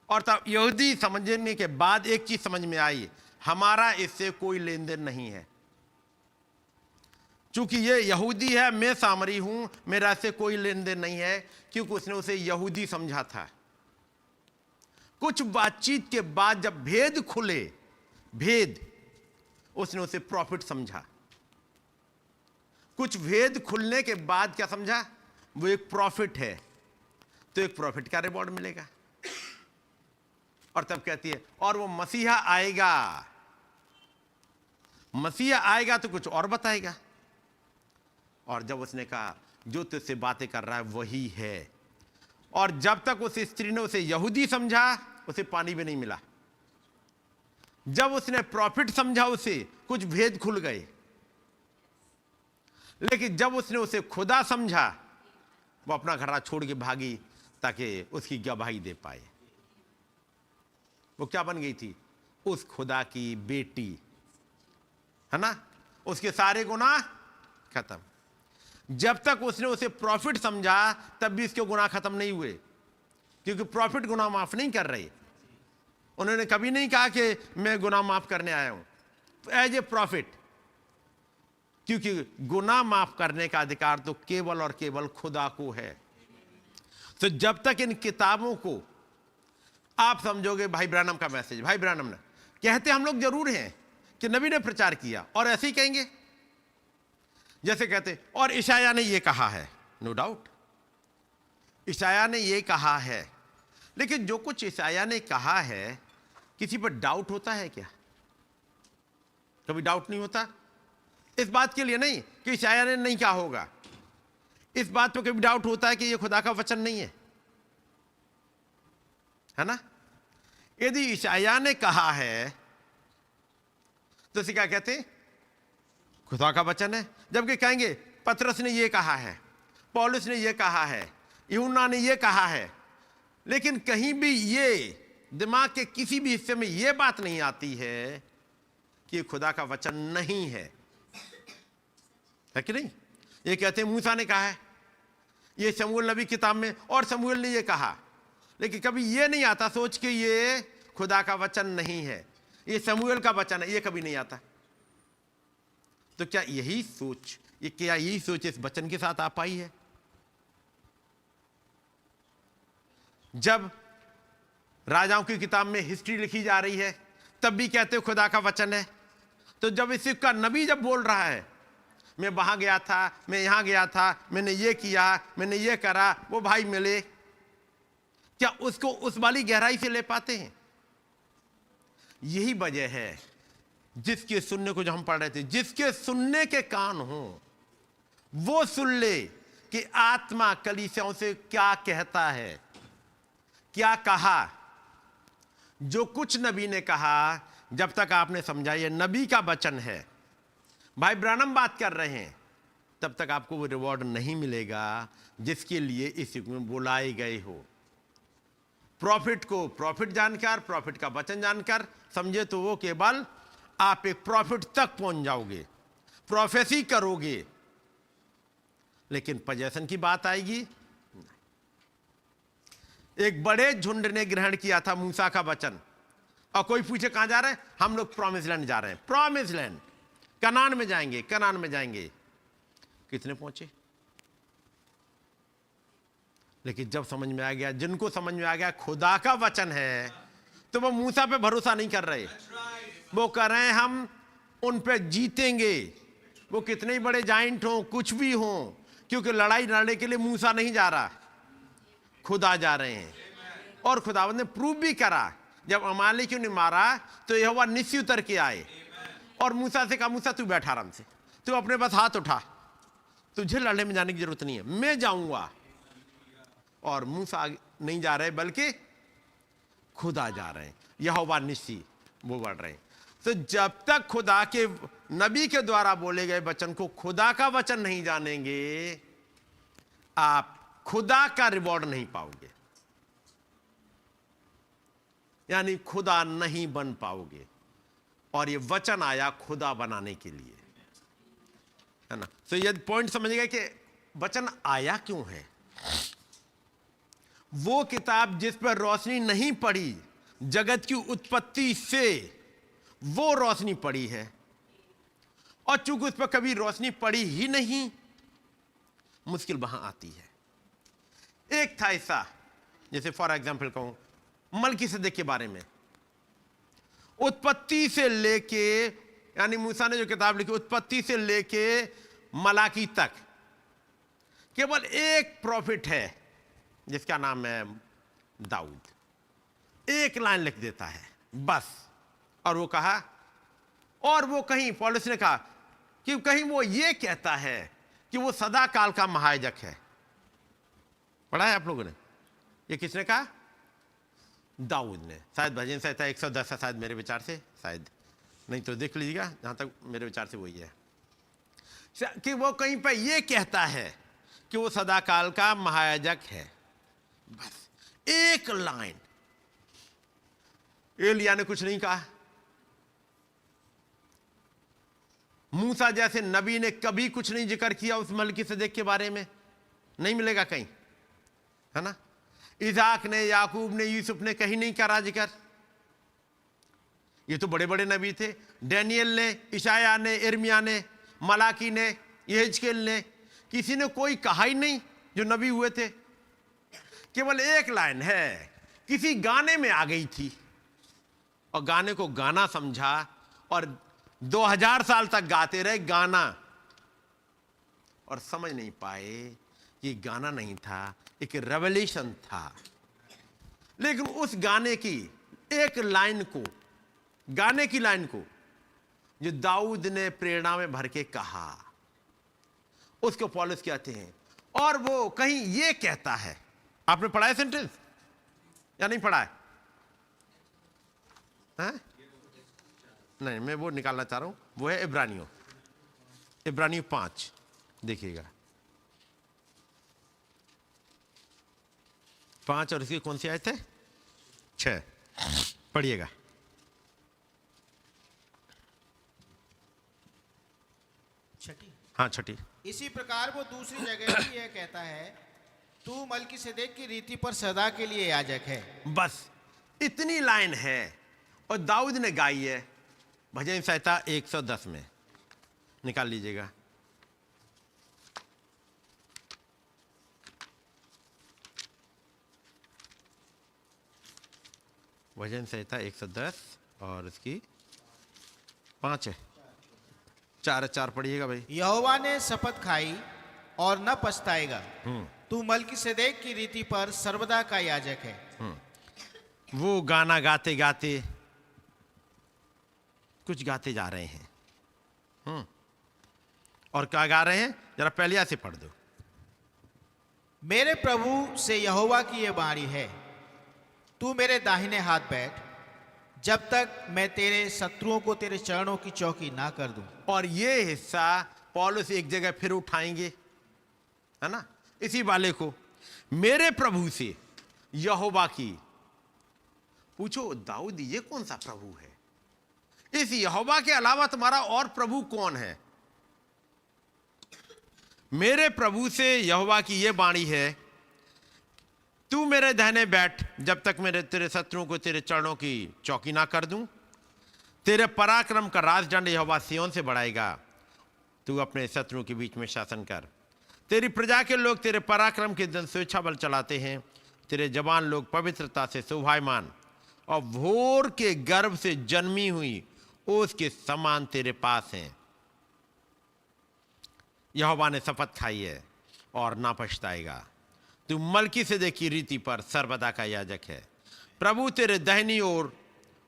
S2: और तब यहूदी समझने के बाद एक चीज समझ में आई, हमारा इससे कोई लेन देन नहीं है। चूंकि ये यहूदी है, मैं सामरी हूं, मेरा इससे कोई लेन देन नहीं है, क्योंकि उसने उसे यहूदी समझा था। कुछ बातचीत के बाद जब भेद खुले, भेद, उसने उसे प्रॉफिट समझा। कुछ भेद खुलने के बाद क्या समझा? वो एक प्रॉफिट है, तो एक प्रॉफिट का रिवॉर्ड मिलेगा। और तब कहती है, और वो मसीहा आएगा, मसीहा आएगा तो कुछ और बताएगा। और जब उसने कहा जो तुझसे बातें कर रहा है वही है, और जब तक उस स्त्री ने उसे यहूदी समझा, उसे पानी भी नहीं मिला। जब उसने प्रॉफिट समझा, उसे कुछ भेद खुल गए। लेकिन जब उसने उसे खुदा समझा, वो अपना घड़ा छोड़ के भागी ताकि उसकी गवाही दे पाए। वो क्या बन गई थी? उस खुदा की बेटी, है ना? उसके सारे गुनाह खत्म। जब तक उसने उसे प्रॉफिट समझा, तब भी उसके गुनाह खत्म नहीं हुए, क्योंकि प्रॉफिट गुनाह माफ नहीं कर रहे। उन्होंने कभी नहीं कहा कि मैं गुनाह माफ करने आया हूं। एज ए प्रॉफिट, क्योंकि गुनाह माफ करने का अधिकार तो केवल और केवल खुदा को है। तो जब तक इन किताबों को आप समझोगे भाई ब्रानम का मैसेज, भाई ब्रानम ने कहते हम लोग जरूर हैं कि नबी ने प्रचार किया, और ऐसे ही कहेंगे जैसे कहते और इशाया ने ये कहा है। नो डाउट इशाया ने ये कहा है, लेकिन जो कुछ इशाया ने कहा है किसी पर डाउट होता है क्या? कभी डाउट नहीं होता। इस बात के लिए नहीं कि इशाया ने नहीं कहा होगा, इस बात पर कभी डाउट होता है कि ये खुदा का वचन नहीं है ना? यदि इशाया ने कहा है तो इसे क्या कहते हैं? खुदा का वचन है। जबकि कहेंगे पतरस ने ये कहा है, पौलुस ने ये कहा है, यूहन्ना ने ये कहा है, लेकिन कहीं भी ये दिमाग के किसी भी हिस्से में ये बात नहीं आती है कि ये खुदा का वचन नहीं है कि नहीं? ये कहते हैं मूसा ने कहा है, ये शमूएल नबी किताब में, और शमूएल ने ये कहा, लेकिन कभी ये नहीं आता सोच के ये खुदा का वचन नहीं है, ये शमूएल का वचन है, ये कभी नहीं आता। तो क्या यही सोच इस वचन के साथ आ पाई है? जब राजाओं की किताब में हिस्ट्री लिखी जा रही है तब भी कहते हो खुदा का वचन है। तो जब इसी का नबी जब बोल रहा है मैं वहां गया था, मैं यहां गया था, मैंने ये किया, मैंने ये करा, वो भाई मिले, क्या उसको उस वाली गहराई से ले पाते हैं? यही वजह है जिसके सुनने को जो हम पढ़ रहे थे, जिसके सुनने के कान हो वो सुन ले कि आत्मा कलीसियाओं से क्या कहता है, क्या कहा। जो कुछ नबी ने कहा, जब तक आपने समझा ये नबी का वचन है, भाई ब्रानम बात कर रहे हैं, तब तक आपको वो रिवॉर्ड नहीं मिलेगा जिसके लिए इस युग में बुलाए गए हो। प्रॉफिट को प्रॉफिट जानकर, प्रॉफिट का वचन जानकर समझे तो वो केवल आप एक प्रॉफिट तक पहुंच जाओगे, प्रोफेसी करोगे, लेकिन पोजेशन की बात आएगी। एक बड़े झुंड ने ग्रहण किया था मूसा का वचन, और कोई पूछे कहां जा रहे हैं? हम लोग प्रॉमिस लैंड जा रहे हैं, प्रॉमिस लैंड, कनान में जाएंगे, कनान में जाएंगे। कितने पहुंचे? लेकिन जब समझ में आ गया, जिनको समझ में आ गया खुदा का वचन है, तो वो मूसा पे भरोसा नहीं कर रहे, वो कर रहे हैं हम उन पे जीतेंगे, वो कितने ही बड़े जाइंट हो, कुछ भी हो, क्योंकि लड़ाई लड़ने के लिए मूसा नहीं जा रहा, खुदा जा रहे हैं। और खुदावंद ने प्रूव भी करा, जब अमालेकियों ने मारा तो यहोवा निस्सी उतर के आए और मूसा से कहा, मूसा तू बैठा आराम से, तू अपने पास हाथ उठा, तुझे लड़ने में जाने की जरूरत नहीं है, मैं जाऊंगा। और मूसा नहीं जा रहे बल्कि खुदा जा रहे हैं, यहोवा निस्सी वो बढ़ रहे हैं। तो जब तक खुदा के नबी के द्वारा बोले गए वचन को खुदा का वचन नहीं जानेंगे, आप खुदा का रिवॉर्ड नहीं पाओगे, यानी खुदा नहीं बन पाओगे। और ये वचन आया खुदा बनाने के लिए, है ना? तो ये पॉइंट समझिएगा कि वचन आया क्यों है। वो किताब जिस पर रोशनी नहीं पड़ी, जगत की उत्पत्ति से वो रोशनी पड़ी है, और चूंकि उस पर कभी रोशनी पड़ी ही नहीं, मुश्किल वहां आती है। एक था ऐसा, जैसे फॉर एग्जाम्पल कहूं मलकीसेदेक के बारे में, उत्पत्ति से लेके, यानी मूसा ने जो किताब लिखी उत्पत्ति से लेके मलाकी तक, केवल एक प्रॉफिट है जिसका नाम है दाऊद। एक लाइन लिख देता है बस, और वो कहा, और वो कहीं पौलुस ने कहा कि कहीं वो ये कहता है कि वो सदा काल का महायाजक है। पढ़ा है आप लोगों ने? ये किसने कहा? दाऊद ने। शायद भजन संहिता 110 है शायद, मेरे विचार से, शायद नहीं तो देख लीजिएगा, जहां तक मेरे विचार से वही है कि वो कहीं पर ये कहता है कि वो सदा काल का महायाजक है। बस एक लाइन। एलिया ने कुछ नहीं कहा, मूसा जैसे नबी ने कभी कुछ नहीं जिक्र किया उस मलकीसेदेक के बारे में, नहीं मिलेगा कहीं, है ना? इसहाक ने, याकूब ने, यूसुफ ने कहीं नहीं करा जिक्र। ये तो बड़े बड़े नबी थे, डैनियल ने, इशाया ने, इर्मिया ने, मलाकी ने, यहेजकेल ने, किसी ने कोई कहा ही नहीं जो नबी हुए थे। केवल एक लाइन है, किसी गाने में आ गई थी और गाने को गाना समझा और 2000 साल तक गाते रहे गाना, और समझ नहीं पाए ये गाना नहीं था, एक रेवलेशन था। लेकिन उस गाने की एक लाइन को, गाने की लाइन को जो दाऊद ने प्रेरणा में भर के कहा, उसको पौलुस कहते हैं। और वो कहीं ये कहता है, आपने पढ़ा है सेंटेंस या नहीं पढ़ा है? नहीं, मैं वो निकालना चाह रहा हूं, वो है इब्रानियों 5, देखिएगा 5 और इसकी कौन सी आयत है? 6, पढ़िएगा।
S3: छठी।
S2: हाँ, छठी।
S3: इसी प्रकार वो दूसरी जगह भी यह कहता है, तू मलकीसेदेक की रीति पर सदा के लिए याजक है।
S2: बस इतनी लाइन है और दाऊद ने गाई है भजन संहिता 110 में, निकाल लीजिएगा। भजन संहिता 110 और इसकी 5 है, 4 पढ़िएगा भाई।
S3: यहोवा ने शपथ खाई और न पछताएगा, तू मलकीसेदेक की रीति पर सर्वदा का याजक है।
S2: वो गाना गाते गाते कुछ गाते जा रहे हैं। और क्या गा रहे हैं, जरा पहले से पढ़ दो।
S3: मेरे प्रभु से यहोवा की यह वाणी है, तू मेरे दाहिने हाथ बैठ, जब तक मैं तेरे शत्रुओं को तेरे चरणों की चौकी ना कर दूं।
S2: और ये हिस्सा पौलुस एक जगह फिर उठाएंगे, है ना, इसी वाले को, मेरे प्रभु से यहोवा की। पूछो दाऊद, ये कौन सा प्रभु है? इस यहोवा के अलावा तुम्हारा और प्रभु कौन है? मेरे प्रभु से यहोवा की यह वाणी है, तू मेरे दाहिने बैठ, जब तक मेरे तेरे शत्रुओं को तेरे चरणों की चौकी ना कर दूं। तेरे पराक्रम का राजदंड यहोवा सिय्योन से बढ़ाएगा, तू अपने शत्रुओं के बीच में शासन कर। तेरी प्रजा के लोग तेरे पराक्रम के दिन स्वेच्छा बल चलाते हैं, तेरे जवान लोग पवित्रता से शोभायमान और भोर के गर्भ से जन्मी हुई ओस के समान तेरे पास हैं। यहोवा ने शपथ खाई है और ना पछताएगा, तू मलकीसेदेक की रीति पर सर्वदा का याजक है। प्रभु तेरे दाहिनी ओर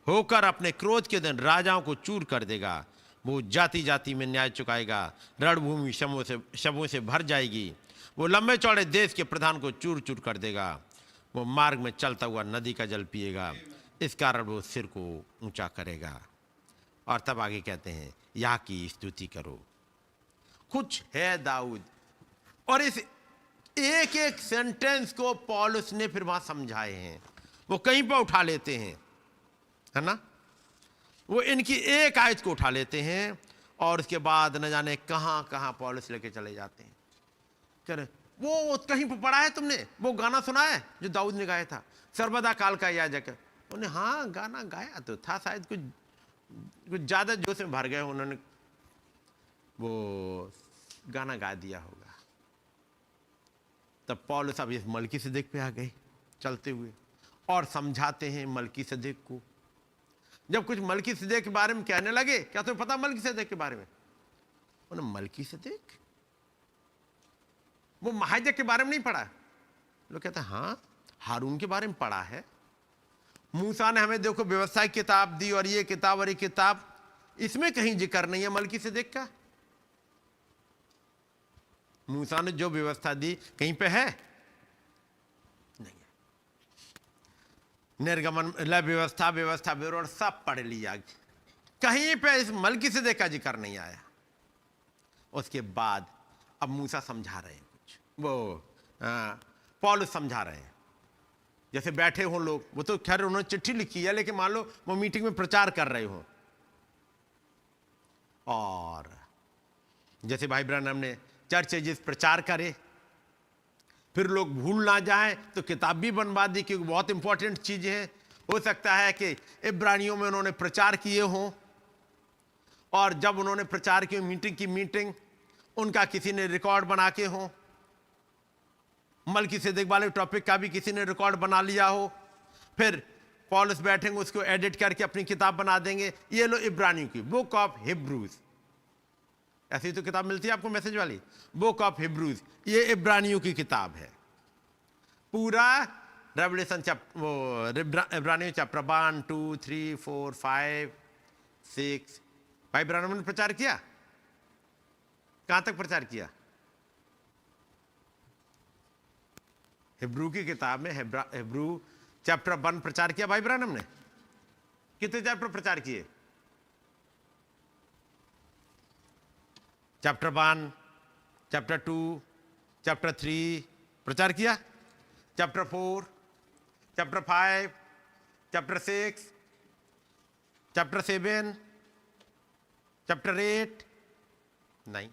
S2: होकर अपने क्रोध के दिन राजाओं को चूर कर देगा। वो जाति जाति में न्याय चुकाएगा, रणभूमि शवों से भर जाएगी। वो लंबे चौड़े देश के प्रधान को चूर चूर कर देगा। वो मार्ग में चलता हुआ नदी का जल पिएगा, इस कारण वो सिर को ऊंचा करेगा। और तब आगे कहते हैं, यह की स्तुति करो। कुछ है दाऊद, और इस एक एक सेंटेंस को पौलुस ने फिर वहां समझाए हैं। वो कहीं पर उठा लेते हैं, है ना, वो इनकी एक आयत को उठा लेते हैं और उसके बाद न जाने कहां कहां पौलुस लेके चले जाते हैं। कर वो कहीं पर पढ़ा है तुमने, वो गाना सुना है जो दाऊद ने गाया था, सर्वदा काल का याजक। उन्होंने हाँ गाना गाया तो था, शायद कुछ ज्यादा जोश में भर गए, उन्होंने वो गाना गा दिया होगा। तब पौलुस अब इस मलकीसेदेक पे आ गए चलते हुए और समझाते हैं मलकीसेदेक को। जब कुछ मलकीसेदेक के बारे में कहने लगे, क्या तुम्हें पता मलकीसेदेक के बारे में? उन्होंने मलकीसेदेक, वो महायाजक के बारे में नहीं पढ़ा। लोग कहते हैं हाँ हारून के बारे में पढ़ा है, मूसा ने हमें देखो व्यवस्था की किताब दी और ये किताब, इसमें कहीं जिक्र नहीं है मलकीसेदेक का। मूसा ने जो व्यवस्था दी कहीं पे है? नहीं है। निर्गमन व्यवस्था विवरण सब पढ़ लिया, कहीं पे इस मलकीसेदेक का जिक्र नहीं आया। उसके बाद अब मूसा समझा रहे हैं कुछ, वो पौलुस समझा रहे हैं। जैसे बैठे हो लोग, वो तो खैर उन्होंने चिट्ठी लिखी है, लेकिन मान लो वो मीटिंग में प्रचार कर रहे हो, और जैसे भाई ब्रैनम ने चर्चेज प्रचार करे, फिर लोग भूल ना जाएं तो किताब भी बनवा दी, क्योंकि बहुत इंपॉर्टेंट चीजें हैं। हो सकता है कि इब्रानियों में उन्होंने प्रचार किए हों, और जब उन्होंने प्रचार की मीटिंग उनका किसी ने रिकॉर्ड बना के हो, मलकीसेदेक वाले टॉपिक का भी किसी ने रिकॉर्ड बना लिया हो, फिर पौलुस बैठेंगे उसको एडिट करके अपनी किताब बना देंगे। ये लो इब्रानियों की बुक ऑफ हिब्रूज, ऐसी तो किताब मिलती है आपको मैसेज वाली, बुक ऑफ हिब्रूज, ये इब्रानियों की किताब है। पूरा रेवलेशन इब्रानियों चैप्टर 1, 2, 3, 4, 5, 6 भाई ब्रानम ने प्रचार किया। कहां तक प्रचार किया? हिब्रू की किताब में हिब्रू चैप्टर 1 प्रचार किया भाई ब्रानम ने। कितने चैप्टर प्रचार किए? चैप्टर 1, चैप्टर 2, चैप्टर 3 प्रचार किया। Chapter 4, chapter 5, chapter 6, chapter 7, chapter 8 नहीं,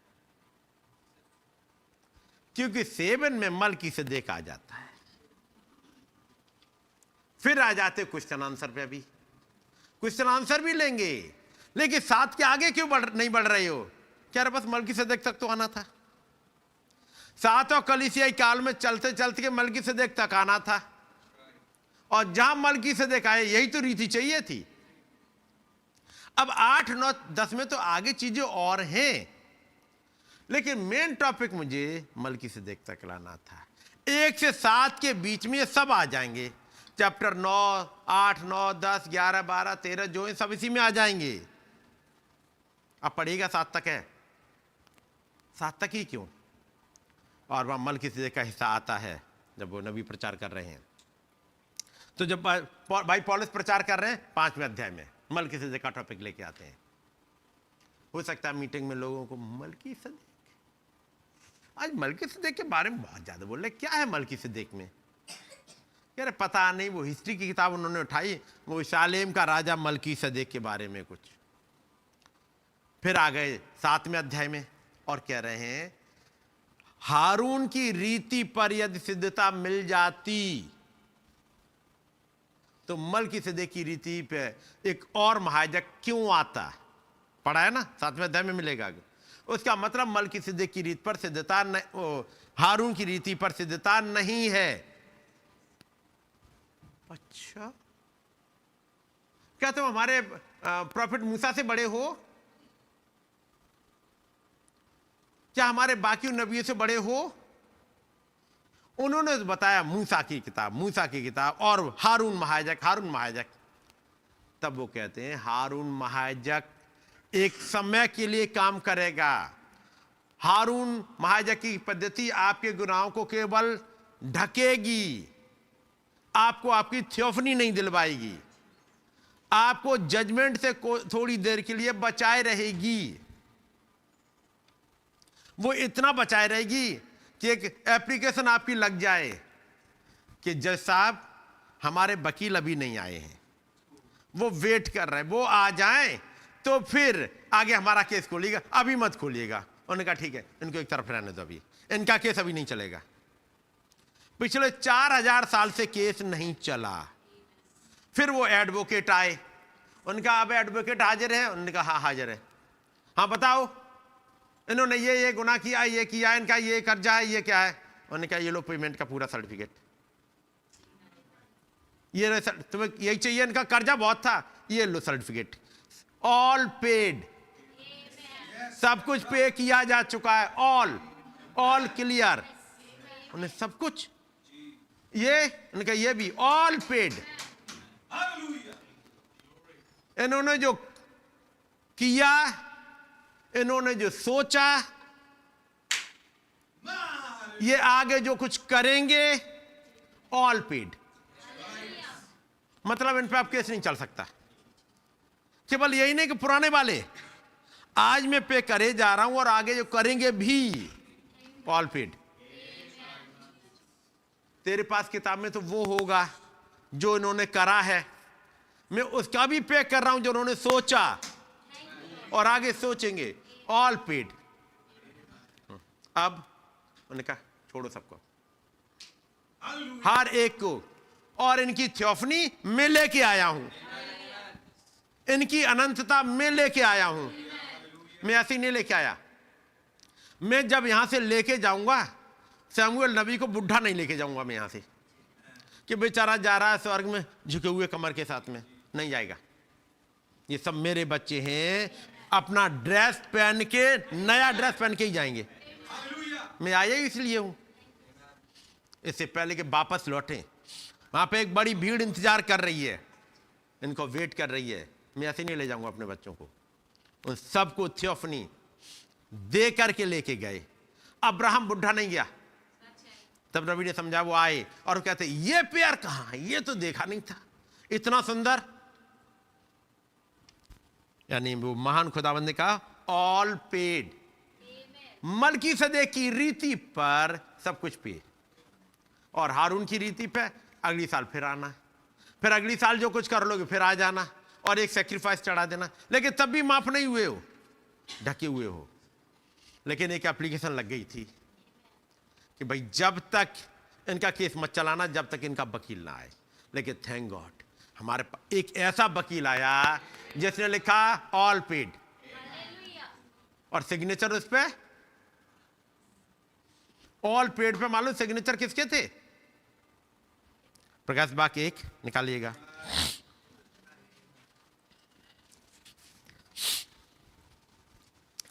S2: क्योंकि 7 में मलकीसेदेक आ जाता है। फिर आ जाते क्वेश्चन आंसर पे। अभी क्वेश्चन आंसर भी लेंगे, लेकिन 7 के आगे क्यों नहीं बढ़ रहे हो? क्या रे बस मलकीसेदेक तक तो आना था। 7 और कलीसियाई काल में चलते चलते के मलकीसेदेक तक आना था, और जहां मलकीसेदेक आए यही तो रीति चाहिए थी। अब 8, 9, 10 में तो आगे चीजें और हैं, लेकिन मेन टॉपिक मुझे मलकीसेदेक तक लाना था। 1 से 7 के बीच में ये सब आ जाएंगे। चैप्टर 9, 8, 9, 10, 11, 12, 13 जो है सब इसी में आ जाएंगे। अब पढ़िएगा 7 तक है, 7 तक ही क्यों? और वहां मलकीसेदेक का हिस्सा आता है जब वो नबी प्रचार कर रहे हैं। तो जब भाई पौलुस प्रचार कर रहे हैं 5वें अध्याय में मलकीसेदेक का टॉपिक लेके आते हैं। हो सकता है मीटिंग में लोगों को मलकीसेदेक, आज मलकीसेदेक के बारे में बहुत ज्यादा बोल रहे, क्या है मलकीसेदेक में? यार पता नहीं, वो हिस्ट्री की किताब उन्होंने उठाई, वो शालेम का राजा मलकीसेदेक के बारे में कुछ। फिर आ गए 7वें अध्याय में और कह रहे हैं हारून की रीति पर यदि सिद्धता मिल जाती तो मलकीसेदेक की रीति पे एक और महायाजक क्यों आता? पढ़ा है ना, 7वें अध्याय में मिलेगा। उसका मतलब मलकीसेदेक की रीति पर सिद्धता नहीं, हारून की रीति पर सिद्धता नहीं है। अच्छा, क्या तुम हमारे प्रॉफिट मूसा से बड़े हो? क्या हमारे बाकी नबियों से बड़े हो? उन्होंने बताया मूसा की किताब और हारून महायाजक। तब वो कहते हैं हारून महायाजक एक समय के लिए काम करेगा। हारून महायाजक की पद्धति आपके गुनाहों को केवल ढकेगी, आपको आपकी थियोफनी नहीं दिलवाएगी, आपको जजमेंट से थोड़ी देर के लिए बचाए रहेगी। वो इतना बचाए रहेगी कि एक एप्लीकेशन आपकी लग जाए कि जज साहब हमारे वकील अभी नहीं आए हैं, वो वेट कर रहे हैं, वो आ जाएं तो फिर आगे हमारा केस खोलिएगा, अभी मत खोलिएगा। उन्होंने कहा ठीक है, इनको एक तरफ रहने दो, अभी इनका केस अभी नहीं चलेगा। पिछले 4000 साल से केस नहीं चला। फिर वो एडवोकेट आए, उनका अब एडवोकेट हाजिर है? उन्होंने कहा हाँ हाजिर है। हाँ बताओ, इन्होंने ये गुनाह किया, ये किया, इनका ये कर्जा है, ये क्या है? उन्होंने कहा ये लो पेमेंट का पूरा सर्टिफिकेट, ये तुम्हें यही चाहिए, इनका कर्जा बहुत था, ये लो सर्टिफिकेट, ऑल पेड, सब कुछ पे किया जा चुका है, ऑल क्लियर, उन्हें सब कुछ, ये उनका ये भी ऑल पेड। इन्होंने जो किया, इन्होंने जो सोचा, ये आगे जो कुछ करेंगे, ऑल पेड। मतलब इन पे आप केस नहीं चल सकता। केवल यही नहीं कि पुराने वाले, आज मैं पे करे जा रहा हूं और आगे जो करेंगे भी ऑल पेड। तेरे पास किताब में तो वो होगा जो इन्होंने करा है, मैं उसका भी पे कर रहा हूं जो उन्होंने सोचा और आगे सोचेंगे, ऑल पेड। अब उन्होंने कहा छोड़ो सबको, हर एक को और इनकी थियोफनी मैं लेके आया हूं, इनकी अनंतता मैं लेके आया हूं। मैं ऐसे ही नहीं लेके आया। मैं जब यहां से लेके जाऊंगा, शमूएल नबी को बुढ़ा नहीं लेके जाऊंगा मैं यहां से कि बेचारा जा रहा है स्वर्ग में झुके हुए कमर के साथ में, नहीं जाएगा। ये सब मेरे बच्चे हैं, अपना ड्रेस पहन के, नया ड्रेस पहन के ही जाएंगे। मैं आया ही इसलिए हूं, इससे पहले कि वापस लौटें। वहां पे एक बड़ी भीड़ इंतजार कर रही है, इनको वेट कर रही है। मैं ऐसे नहीं ले जाऊंगा अपने बच्चों को। उन सबको थियोफनी दे करके लेके गए। अब्राहम बुढ़ा नहीं गया। तब नबी ने समझा, वो आए और कहते ये प्यार कहां है, ये तो देखा नहीं था, इतना सुंदर। यानी वो महान खुदावंद ने कहा ऑल पेड, मलकीसदेक की रीति पर सब कुछ पे, और हारून की रीति पे अगली साल फिर आना, फिर अगली साल जो कुछ कर लोगे फिर आ जाना और एक सेक्रीफाइस चढ़ा देना। लेकिन तब भी माफ नहीं हुए हो, ढके हुए हो। लेकिन एक एप्लीकेशन लग गई थी कि भाई जब तक इनका केस मत चलाना, जब तक इनका वकील ना आए। लेकिन थैंक गॉड हमारे पास एक ऐसा वकील आया जिसने लिखा ऑल पेड, और सिग्नेचर उस पे, ऑल पेड पे मालूम सिग्नेचर किसके थे? प्रकाश बाग 1 निकालिएगा।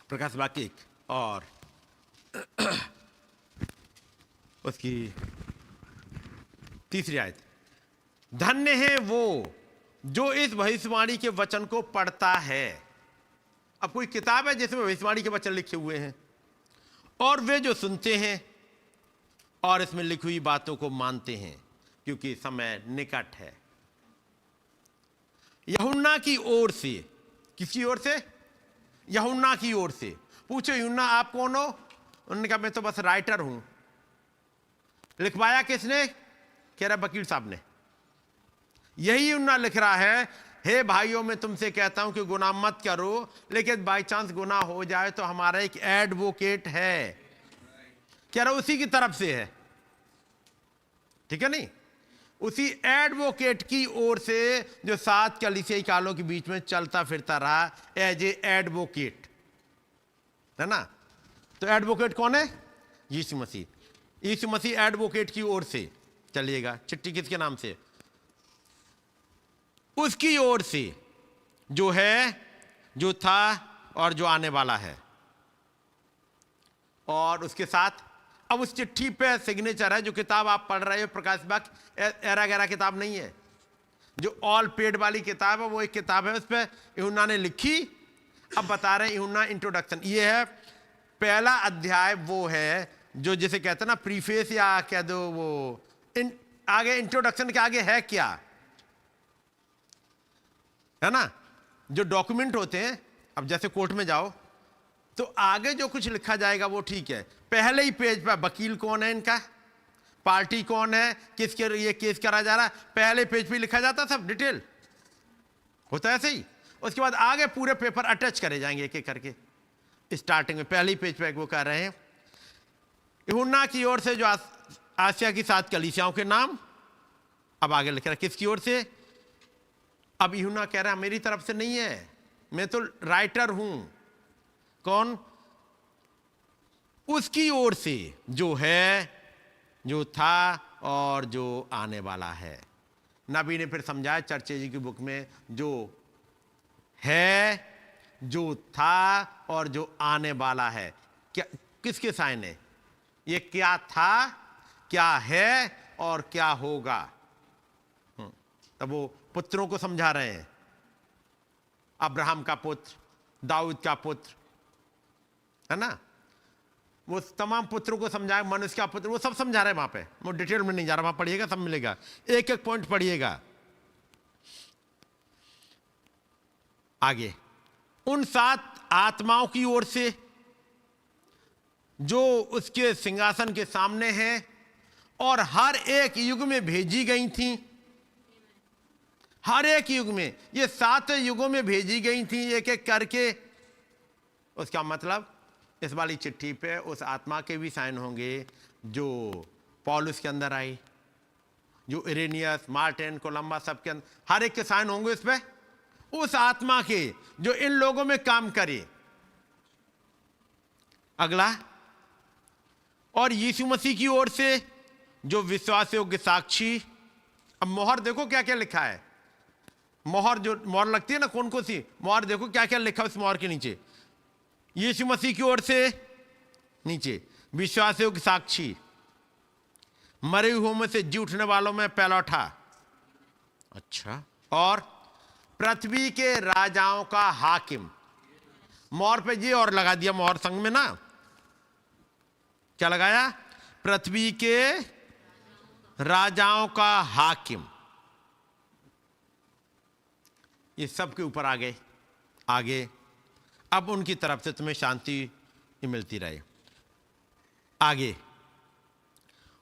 S2: प्रकाश बाग 1 और उसकी 3री आयत। धन्य है वो जो इस भविष्यवाणी के वचन को पढ़ता है। अब कोई किताब है जिसमें भविष्यवाणी के वचन लिखे हुए हैं, और वे जो सुनते हैं और इसमें लिखी हुई बातों को मानते हैं, क्योंकि समय निकट है। यूहन्ना की ओर से, किसकी ओर से? यूहन्ना की ओर से। पूछो यूहन्ना आप कौन हो? उन्होंने कहा मैं तो बस राइटर हूं। लिखवाया किसने? कह रहा वकील साहब ने। यही यूहन्ना लिख रहा है, हे भाइयों मैं तुमसे कहता हूं कि गुनाह मत करो, लेकिन बाई चांस गुनाह हो जाए तो हमारा एक एडवोकेट है। कह रहा उसी की तरफ से है, ठीक है नहीं? उसी एडवोकेट की ओर से जो 7 कलीसियाई कालों के बीच में चलता फिरता रहा एज ए एडवोकेट, है ना? तो एडवोकेट कौन है? यीशु मसीह। यीशु मसीह एडवोकेट की ओर से। चलिएगा, चिट्ठी किसके नाम से? उसकी ओर से, जो है, जो था और जो आने वाला है। और उसके साथ अब उस चिट्ठी पे सिग्नेचर है। जो किताब आप पढ़ रहे हो प्रकाश बाग एरा गैरा किताब नहीं है, जो ऑल पेड वाली किताब है वो एक किताब है, उस पर यूहन्ना ने लिखी। अब बता रहे हैं यूहन्ना इंट्रोडक्शन। ये है पहला अध्याय, वो है जो जिसे कहते हैं ना प्रीफेस, या कह दो वो आगे इंट्रोडक्शन के आगे है क्या, है ना? जो डॉक्यूमेंट होते हैं, अब जैसे कोर्ट में जाओ तो आगे जो कुछ लिखा जाएगा वो ठीक है। पहले ही पेज पर वकील कौन है इनका, पार्टी कौन है, किसके लिए केस करा जा रहा है, पहले पेज पे लिखा जाता, सब डिटेल होता है ऐसे ही। उसके बाद आगे पूरे पेपर अटैच करे जाएंगे एक एक करके। स्टार्टिंग में पहले ही पेज पे वो कह रहे हैं यूहन्ना की ओर से जो आसिया की 7 कलीसियाओं के नाम। अब आगे लिख रहा है किसकी ओर से? अब यूहन्ना कह रहा है मेरी तरफ से नहीं है, मैं तो राइटर हूं। कौन? उसकी ओर से, जो है, जो था और जो आने वाला है। नबी ने फिर समझाया चर्चे जी की बुक में, जो है, जो था और जो आने वाला है। क्या किसके साइन है? ये क्या था, क्या है और क्या होगा। तब वो पुत्रों को समझा रहे हैं, अब्राहम का पुत्र, दाऊद का पुत्र, है ना? वो तमाम पुत्रों को समझाया, मनुष्य का पुत्र, वो सब समझा रहे हैं वहां पे। वो डिटेल में नहीं जा रहा, वहां पढ़िएगा सब मिलेगा, एक एक पॉइंट पढ़िएगा। आगे उन 7 आत्माओं की ओर से जो उसके सिंहासन के सामने है और हर एक युग में भेजी गई थी। हर एक युग में, ये 7 युगों में भेजी गई थी एक एक करके। उसका मतलब इस वाली चिट्ठी पे उस आत्मा के भी साइन होंगे जो पौलुस के अंदर आई, जो इरेनियस, मार्टिन, कोलंबस, सबके अंदर हर एक के साइन होंगे इस पे, उस आत्मा के जो इन लोगों में काम करे। अगला, और यीशु मसीह की ओर से जो विश्वास योग्य साक्षी। अब मोहर देखो क्या क्या लिखा है, मोहर जो मोहर लगती है ना, कौन कौन सी मोहर, देखो क्या क्या लिखा है उस मोहर के नीचे। यीशु मसीह की ओर से नीचे विश्वास योग्य साक्षी, मरे हुओं में से जी उठने वालों में पहला उठा। अच्छा, और पृथ्वी के राजाओं का हाकिम। मोहर पे जी और लगा दिया मोहर संग में ना, क्या लगाया? पृथ्वी के राजाओं का हाकिम। ये सबके ऊपर आ गए आगे। अब उनकी तरफ से तुम्हें शांति मिलती रहे। आगे,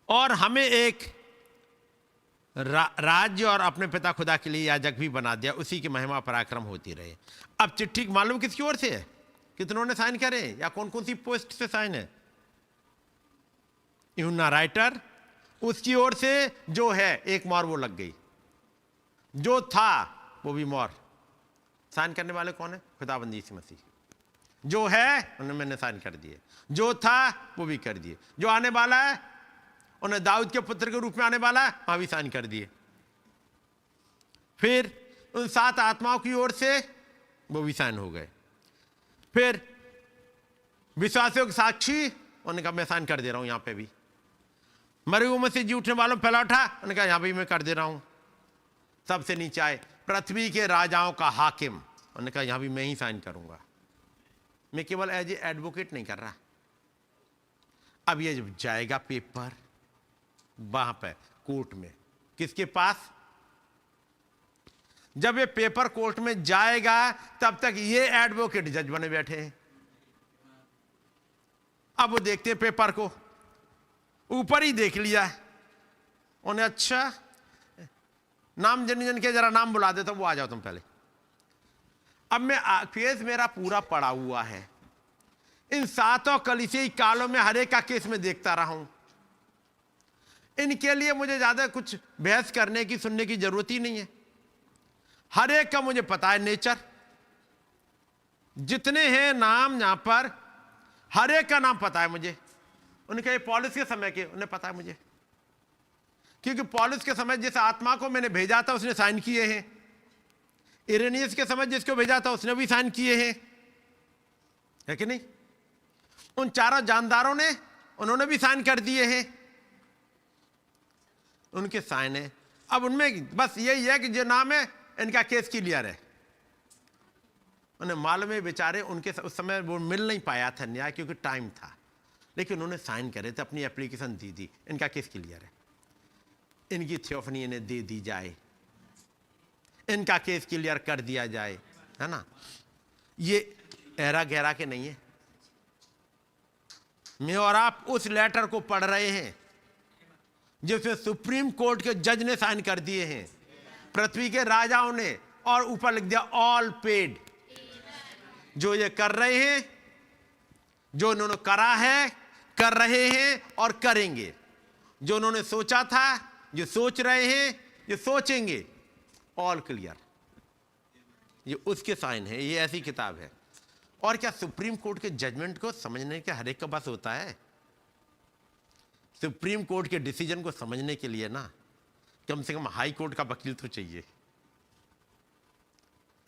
S2: और हमें एक राज्य और अपने पिता खुदा के लिए याजक भी बना दिया, उसी की महिमा पराक्रम होती रहे। अब चिट्ठी मालूम किसकी ओर से है, कितनों ने साइन करे, या कौन कौन सी पोस्ट से साइन है? यूहन्ना राइटर, उसकी ओर से जो है एक मोहर वो लग गई, जो था वो भी मोहर। साइन करने वाले कौन है? खुदाबंद यीशु मसीह। जो है उन्हें मैंने साइन कर दिए, जो था वो भी कर दिए, जो आने वाला है उन्हें दाऊद के पुत्र के रूप में आने वाला है, वहां भी साइन कर दिए। फिर उन 7 आत्माओं की ओर से वो भी साइन हो गए। फिर विश्वासियों के साक्षी, उन्होंने कहा मैं साइन कर दे रहा हूं यहां पे भी। मरे हुए में से जी उठने वालों पहला उठा, उन्होंने कहा यहां भी मैं कर दे रहा हूं। सबसे नीचे आए पृथ्वी के राजाओं का हाकिम, उन्होंने कहा यहां भी मैं ही साइन करूंगा। मैं केवल एज ए एडवोकेट नहीं कर रहा। अब ये जब जाएगा पेपर वहां पे कोर्ट में, किसके पास? जब ये पेपर कोर्ट में जाएगा तब तक ये एडवोकेट जज बने बैठे हैं। अब वो देखते हैं पेपर को, ऊपर ही देख लिया उन्हें, अच्छा नाम जन जन के जरा नाम बुला देता, वो आ जाओ तुम पहले। अब मैं केस मेरा पूरा पड़ा हुआ है, इन 7 कलीसियाई कालों में हर एक का केस में देखता रहा हूं। इनके लिए मुझे ज्यादा कुछ बहस करने की सुनने की जरूरत ही नहीं है। हर एक का मुझे पता है नेचर, जितने हैं नाम यहां पर हर एक का नाम पता है मुझे। उनके पौलुस के समय के उन्हें पता है मुझे, क्योंकि पौलुस के समय जिस आत्मा को मैंने भेजा था उसने साइन किए हैं। इरेनियस के समय जिसको भेजा था उसने भी साइन किए हैं, है कि नहीं? उन 4 जानदारों ने, उन्होंने भी साइन कर दिए हैं, उनके साइन है। अब उनमें बस यही है कि जो नाम है इनका केस क्लियर है। उन्हें मालूम है बेचारे, उनके उस समय वो मिल नहीं पाया था न्याय, क्योंकि टाइम था, लेकिन उन्होंने साइन करे थे, अपनी एप्लीकेशन दी थी, इनका केस क्लियर है। इनकी थियोफनी इन्हें दे दी जाए, इनका केस क्लियर कर दिया जाए, है ना? ये एरा गहरा के नहीं है। मैं और आप उस लेटर को पढ़ रहे हैं जिसमें सुप्रीम कोर्ट के जज ने साइन कर दिए हैं, पृथ्वी के राजाओं ने, और ऊपर लिख दिया ऑल पेड। जो ये कर रहे हैं, जो उन्होंने करा है, कर रहे हैं और करेंगे, जो उन्होंने सोचा था, जो सोच रहे हैं, जो सोचेंगे, ऑल क्लियर। ये उसके साइन है। ये ऐसी किताब है। और क्या सुप्रीम कोर्ट के जजमेंट को समझने के हर एक का बस होता है? सुप्रीम कोर्ट के डिसीजन को समझने के लिए ना कम से कम हाई कोर्ट का वकील तो चाहिए।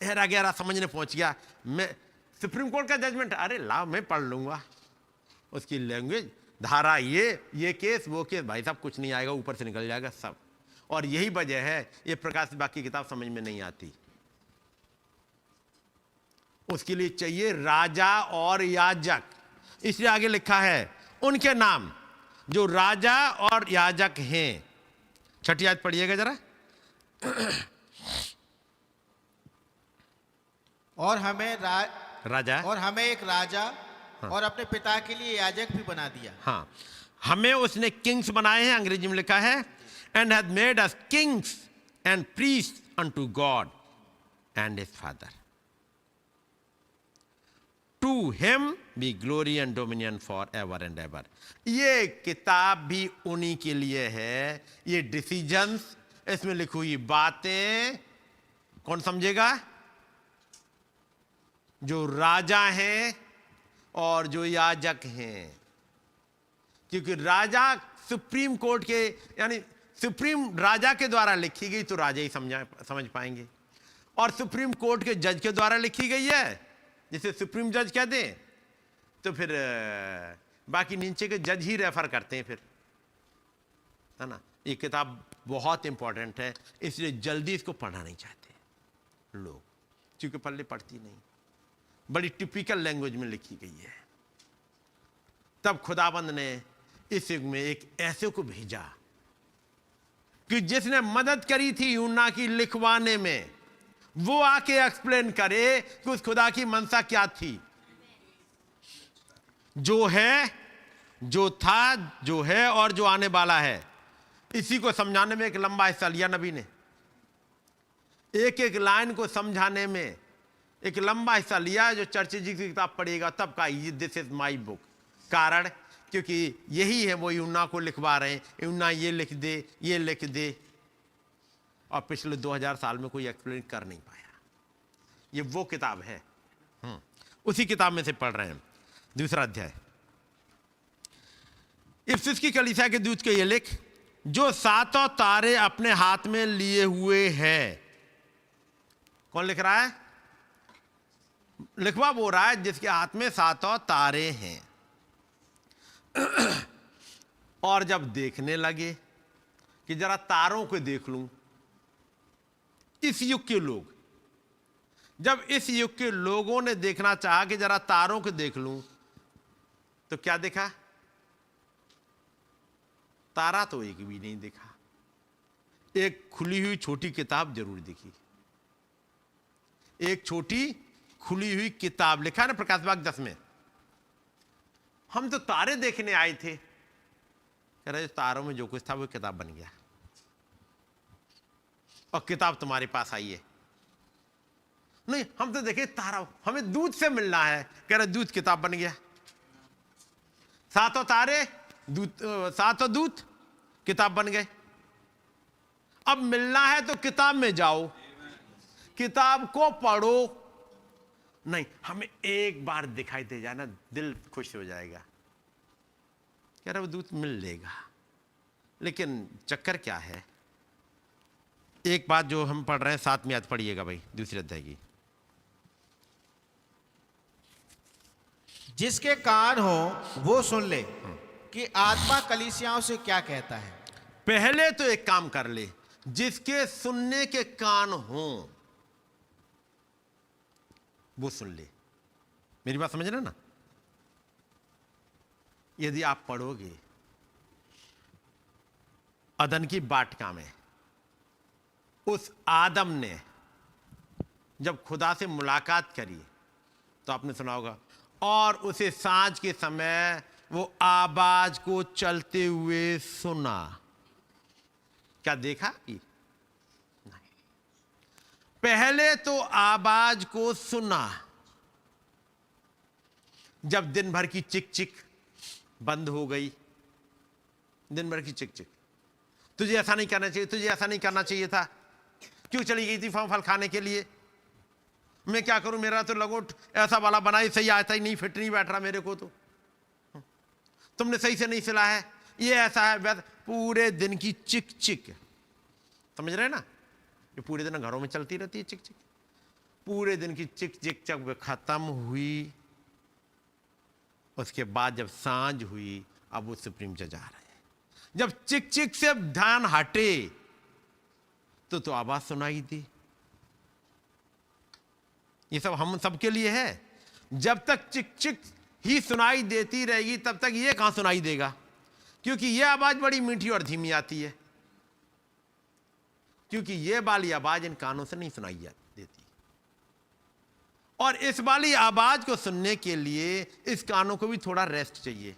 S2: गहरा गहरा समझने पहुंच गया मैं, सुप्रीम कोर्ट का जजमेंट, अरे लाओ मैं पढ़ लूंगा, उसकी लैंग्वेज, धारा, ये केस, वो केस, भाई साहब कुछ नहीं आएगा, ऊपर से निकल जाएगा सब। और यही वजह है ये प्रकाश बाकी किताब समझ में नहीं आती। उसके लिए चाहिए राजा और याजक। इसलिए आगे लिखा है उनके नाम जो राजा और याजक हैं। 6 आयत पढ़िएगा जरा।
S3: और हमें
S2: राजा,
S3: और हमें एक राजा और अपने पिता के लिए याजक भी बना दिया।
S2: हाँ, हमें उसने किंग्स बनाए हैं, अंग्रेजी में लिखा है and has made us kings and priest unto God and his father. To him be glory and dominion for ever and ever. ये किताब भी उन्हीं के लिए है। ये डिसीजंस, इसमें लिखी हुई बातें कौन समझेगा? जो राजा हैं और जो याजक हैं। क्योंकि राजा सुप्रीम कोर्ट के, यानी सुप्रीम राजा के द्वारा लिखी गई तो राजा ही समझ पाएंगे, और सुप्रीम कोर्ट के जज के द्वारा लिखी गई है, जिसे सुप्रीम जज कहते हैं, तो फिर बाकी नीचे के जज ही रेफर करते हैं फिर, है ना। ये किताब बहुत इंपॉर्टेंट है, इसलिए जल्दी इसको पढ़ना नहीं चाहते लोग, क्योंकि पल्ले पढ़ती नहीं। बड़ी टिपिकल लैंग्वेज में लिखी गई है। तब खुदाबंद ने इस युग में एक ऐसे को भेजा कि जिसने मदद करी थी यूना की लिखवाने में, वो आके एक्सप्लेन करे कि उस खुदा की मनसा क्या थी। जो है, जो था, जो है और जो आने वाला है, इसी को समझाने में एक लंबा हिस्सा लिया नबी ने। एक एक लाइन को समझाने में एक लंबा हिस्सा लिया। जो चर्च जी की किताब पढ़ेगा तब का दिस इज माई बुक। कारण क्योंकि यही है, वो यूना को लिखवा रहे हैं, यूना ये लिख दे, ये लिख दे, और पिछले 2000 साल में कोई एक्सप्लेन कर नहीं पाया। ये वो किताब है। उसी किताब में से पढ़ रहे हैं। दूसरा अध्याय, इफिसुस की कलीसिया के दूत के ये लिख, जो सातों तारे अपने हाथ में लिए हुए हैं। कौन लिख रहा है? लिखवा वो रहा है जिसके हाथ में सातों तारे हैं। और जब देखने लगे कि जरा तारों को देख लूं, इस युग के लोग, जब इस युग के लोगों ने देखना चाहा कि जरा तारों को देख लूं, तो क्या देखा? तारा तो एक भी नहीं देखा। एक खुली हुई छोटी किताब जरूर दिखी। एक छोटी खुली हुई किताब, लिखा है ना प्रकाश बाग 10 में, हम तो तारे देखने आए थे। कह रहे तारों में जो कुछ था वो किताब बन गया, और किताब तुम्हारे पास आई है। नहीं, हम तो देखे तारा, हमें दूध से मिलना है। कह रहे दूध किताब बन गया। सातों तारे दूध, सातों दूत किताब बन गए। अब मिलना है तो किताब में जाओ, किताब को पढ़ो। नहीं, हमें एक बार दिखाई दे जाए ना, दिल खुश हो जाएगा। कह रहा वो दूत मिल लेगा। लेकिन चक्कर क्या है? एक बात जो हम पढ़ रहे हैं, 7वीं आयत पढ़िएगा भाई, दूसरे अध्याय की।
S3: जिसके कान हो वो सुन ले कि आत्मा कलीसियाओं से क्या कहता है।
S2: पहले तो एक काम कर ले, जिसके सुनने के कान हो वो सुन ले। मेरी बात समझ रहे ना? यदि आप पढ़ोगे अदन की वाटिका में, उस आदम ने जब खुदा से मुलाकात करी तो आपने सुना होगा, और उसे सांझ के समय वो आवाज को चलते हुए सुना। क्या देखा? नहीं। पहले तो आवाज को सुना। जब दिन भर की चिक चिक बंद हो गई, दिन भर की चिक चिक, तुझे ऐसा नहीं करना चाहिए, तुझे ऐसा नहीं करना चाहिए था, क्यों चली गई थी फल खाने के लिए, मैं क्या करूं, मेरा तो लगोट ऐसा वाला बना ही सही आता ही नहीं, फिट नहीं बैठ रहा मेरे को, तो तुमने सही से नहीं सिला है, ये ऐसा है वैसा, पूरे दिन की चिक चिक। समझ रहे हैं ना? ये पूरे दिन घरों में चलती रहती है चिक चिक। पूरे दिन की चिक चिक जब खत्म हुई, उसके बाद जब सांझ हुई, अब वो सुप्रीम जज आ रहे हैं। जब चिक चिक से ध्यान हटे तो आवाज सुनाई दी। ये सब हम सबके लिए है। जब तक चिक चिक ही सुनाई देती रहेगी तब तक ये कहां सुनाई देगा, क्योंकि ये आवाज बड़ी मीठी और धीमी आती है, क्योंकि ये वाली आवाज इन कानों से नहीं सुनाई देती। और इस वाली आवाज को सुनने के लिए इस कानों को भी थोड़ा रेस्ट चाहिए।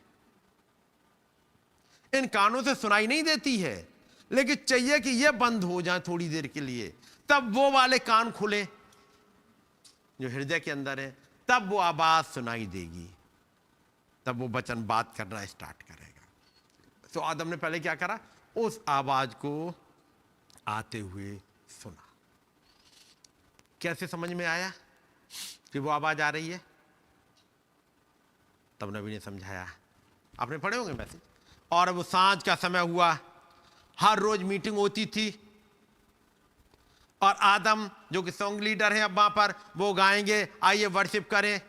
S2: इन कानों से सुनाई नहीं देती है, लेकिन चाहिए कि ये बंद हो जाए थोड़ी देर के लिए, तब वो वाले कान खुले जो हृदय के अंदर है, तब वो आवाज सुनाई देगी, तब वो वचन बात करना स्टार्ट करेगा। तो आदम ने पहले क्या करा, उस आवाज को आते हुए सुना। कैसे समझ में आया कि वो आवाज आ रही है? तब नबी ने समझाया, आपने पढ़े होंगे मैसेज। और वो सांझ का समय हुआ, हर रोज मीटिंग होती थी, और आदम जो कि सॉन्ग लीडर हैं अब वहां पर, वो गाएंगे आइए वर्शिप करें।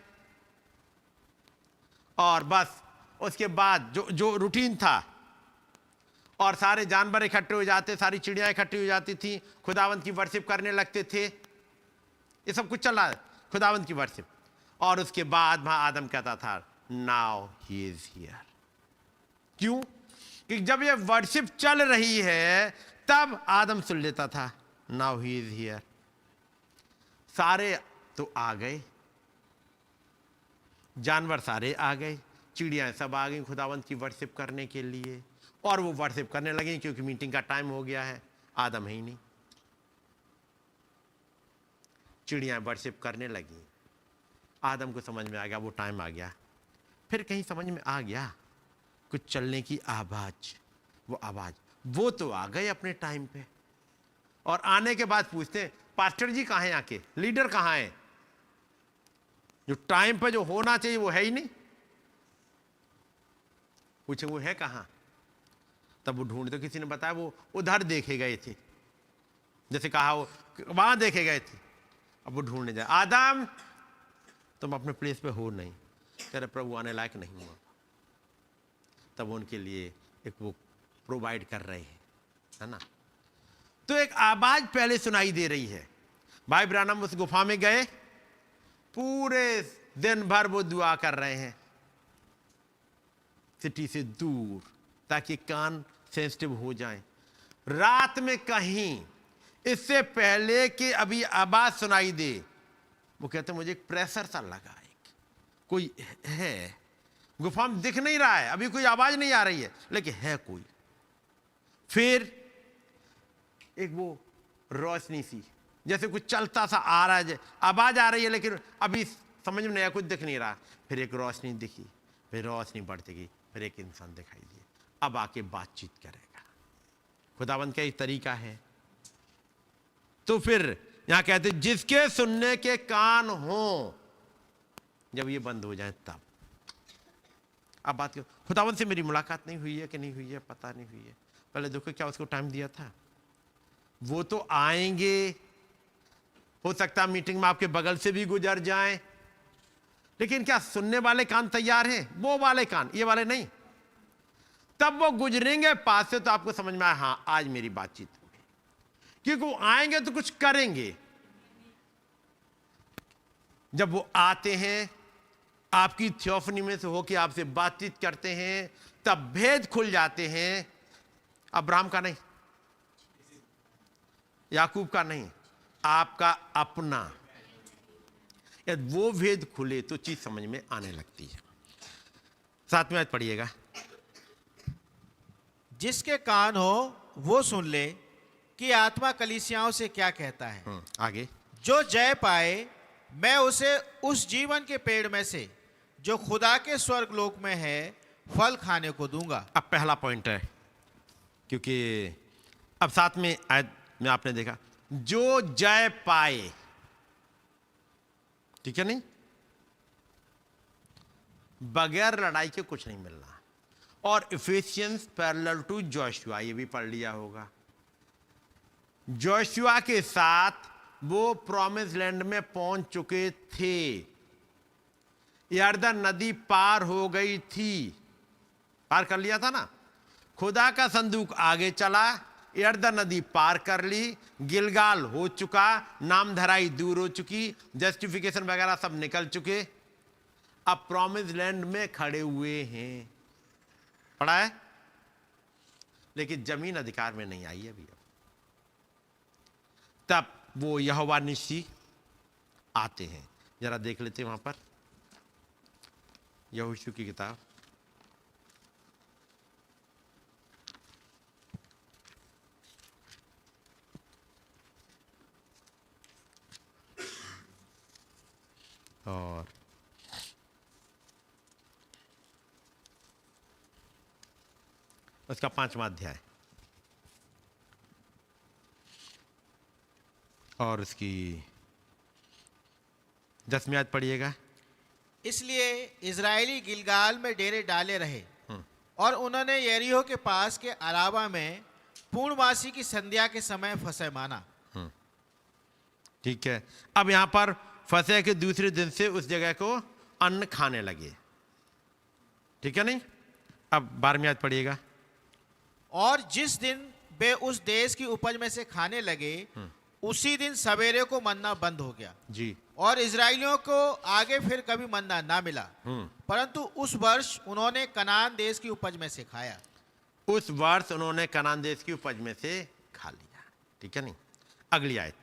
S2: और बस उसके बाद जो रूटीन था, और सारे जानवर इकट्ठे हो जाते, सारी चिड़ियां इकट्ठी हो जाती थी, खुदावंत की वर्शिप करने लगते थे। ये सब कुछ चला है, खुदावंत की वर्शिप। और उसके बाद वहां आदम कहता था नाउ ही इज हियर। क्यों? कि जब ये वर्शिप चल रही है तब आदम सुन लेता था नाउ ही इज हियर। सारे तो आ गए, जानवर सारे आ गए, चिड़ियां सब आ गई खुदावंत की वर्शिप करने के लिए, और वो वर्शिप करने लगे क्योंकि मीटिंग का टाइम हो गया है। आदम ही नहीं, चिड़ियां वर्शिप करने लगी। आदम को समझ में आ गया वो टाइम आ गया। फिर कहीं समझ में आ गया कुछ चलने की आवाज, वो आवाज, वो तो आ गए अपने टाइम पे। और आने के बाद पूछते हैं पास्टर जी कहाँ हैं, आके लीडर कहाँ है? जो टाइम पे जो होना चाहिए वो है ही नहीं। पूछे वो है कहाँ? तब वो ढूंढते, किसी ने बताया वो उधर देखे गए थे, जैसे कहा वो वहां देखे गए थे। अब वो ढूंढने जाए, आदम तुम अपने प्लेस पे हो नहीं, कह रहे प्रभु आने लायक नहीं हुआ। तब उनके लिए एक वो प्रोवाइड कर रहे हैं, है ना। तो एक आवाज पहले सुनाई दे रही है। भाई ब्रानम उस गुफा में गए, पूरे दिन भर वो दुआ कर रहे हैं सिटी से दूर, ताकि कान सेंसिटिव हो जाएं। रात में कहीं इससे पहले कि अभी आवाज सुनाई दे, वो कहते मुझे एक प्रेशर सा लगा, एक कोई है गुफा में, दिख नहीं रहा है, अभी कोई आवाज नहीं आ रही है, लेकिन है कोई। फिर एक वो रोशनी सी, जैसे कुछ चलता सा आ रहा है, आवाज आ रही है लेकिन अभी समझ में नहीं आया, कुछ दिख नहीं रहा। फिर एक रोशनी दिखी, फिर रोशनी बढ़ती गई, फिर एक इंसान दिखाई दिया, अब आके बातचीत करेगा। खुदावंत का एक तरीका है। तो फिर यहां कहते जिसके सुनने के कान हो, जब ये बंद हो जाए तब। अब बात करो, खुदावंत से मेरी मुलाकात नहीं हुई है कि नहीं हुई है, पता नहीं हुई है। पहले देखो क्या उसको टाइम दिया था। वो तो आएंगे, हो सकता है मीटिंग में आपके बगल से भी गुजर जाएं, लेकिन क्या सुनने वाले कान तैयार हैं? वो वाले कान, ये वाले नहीं। तब वो गुजरेंगे पास से तो आपको समझ में आए हाँ आज मेरी बातचीत होगी, क्योंकि वो आएंगे तो कुछ करेंगे। जब वो आते हैं आपकी थियोफनी में से होकर आपसे बातचीत करते हैं, तब भेद खुल जाते हैं। अब्राहम का नहीं, याकूब का नहीं, आपका अपना। यदि वो भेद खुले तो चीज समझ में आने लगती है। साथ में आज पढ़िएगा,
S3: जिसके कान हो वो सुन ले कि आत्मा कलीसियाओं से क्या कहता है।
S2: आगे,
S3: जो जय पाए मैं उसे उस जीवन के पेड़ में से जो खुदा के स्वर्ग लोक में है फल खाने को दूंगा।
S2: अब पहला पॉइंट है, क्योंकि अब साथ में आयत में आपने देखा जो जय पाए, ठीक है नहीं, बगैर लड़ाई के कुछ नहीं मिलना। और इफिशियंस पैरेलल टू जोशुआ, ये भी पढ़ लिया होगा। जोशुआ के साथ वो प्रॉमिस लैंड में पहुंच चुके थे, यरदन नदी पार हो गई थी, पार कर लिया था ना। खुदा का संदूक आगे चला, यरदन नदी पार कर ली, गिलगाल हो चुका, नाम धराई दूर हो चुकी, जस्टिफिकेशन वगैरह सब निकल चुके। अब प्रॉमिस लैंड में खड़े हुए हैं, पढ़ा है, लेकिन जमीन अधिकार में नहीं आई अभी। तब वो यहोवा निसी आते हैं, जरा देख लेते हैं वहां पर यहोशू की किताब, और उसका 5वां अध्याय और उसकी 10वीं आयत पढ़िएगा।
S3: इसलिए इजरायली गिलगाल में डेरे डाले रहे और उन्होंने यरीहो के पास के अराबा में पूर्णमासी की संध्या के समय फसह माना।
S2: ठीक है, अब यहां पर फसह के दूसरे दिन से उस जगह को अन्न खाने लगे। ठीक है नहीं? अब 12वीं आयत पढ़िएगा।
S3: और जिस दिन वे उस देश की उपज में से खाने लगे उसी दिन सवेरे को मन्ना बंद हो गया
S2: जी।
S3: और इजरायलियों को आगे फिर कभी मन्ना ना मिला, परंतु उस वर्ष उन्होंने कनान देश की उपज में से खाया।
S2: उस वर्ष उन्होंने कनान देश की उपज में से खा लिया। ठीक है नहीं? अगली आयत।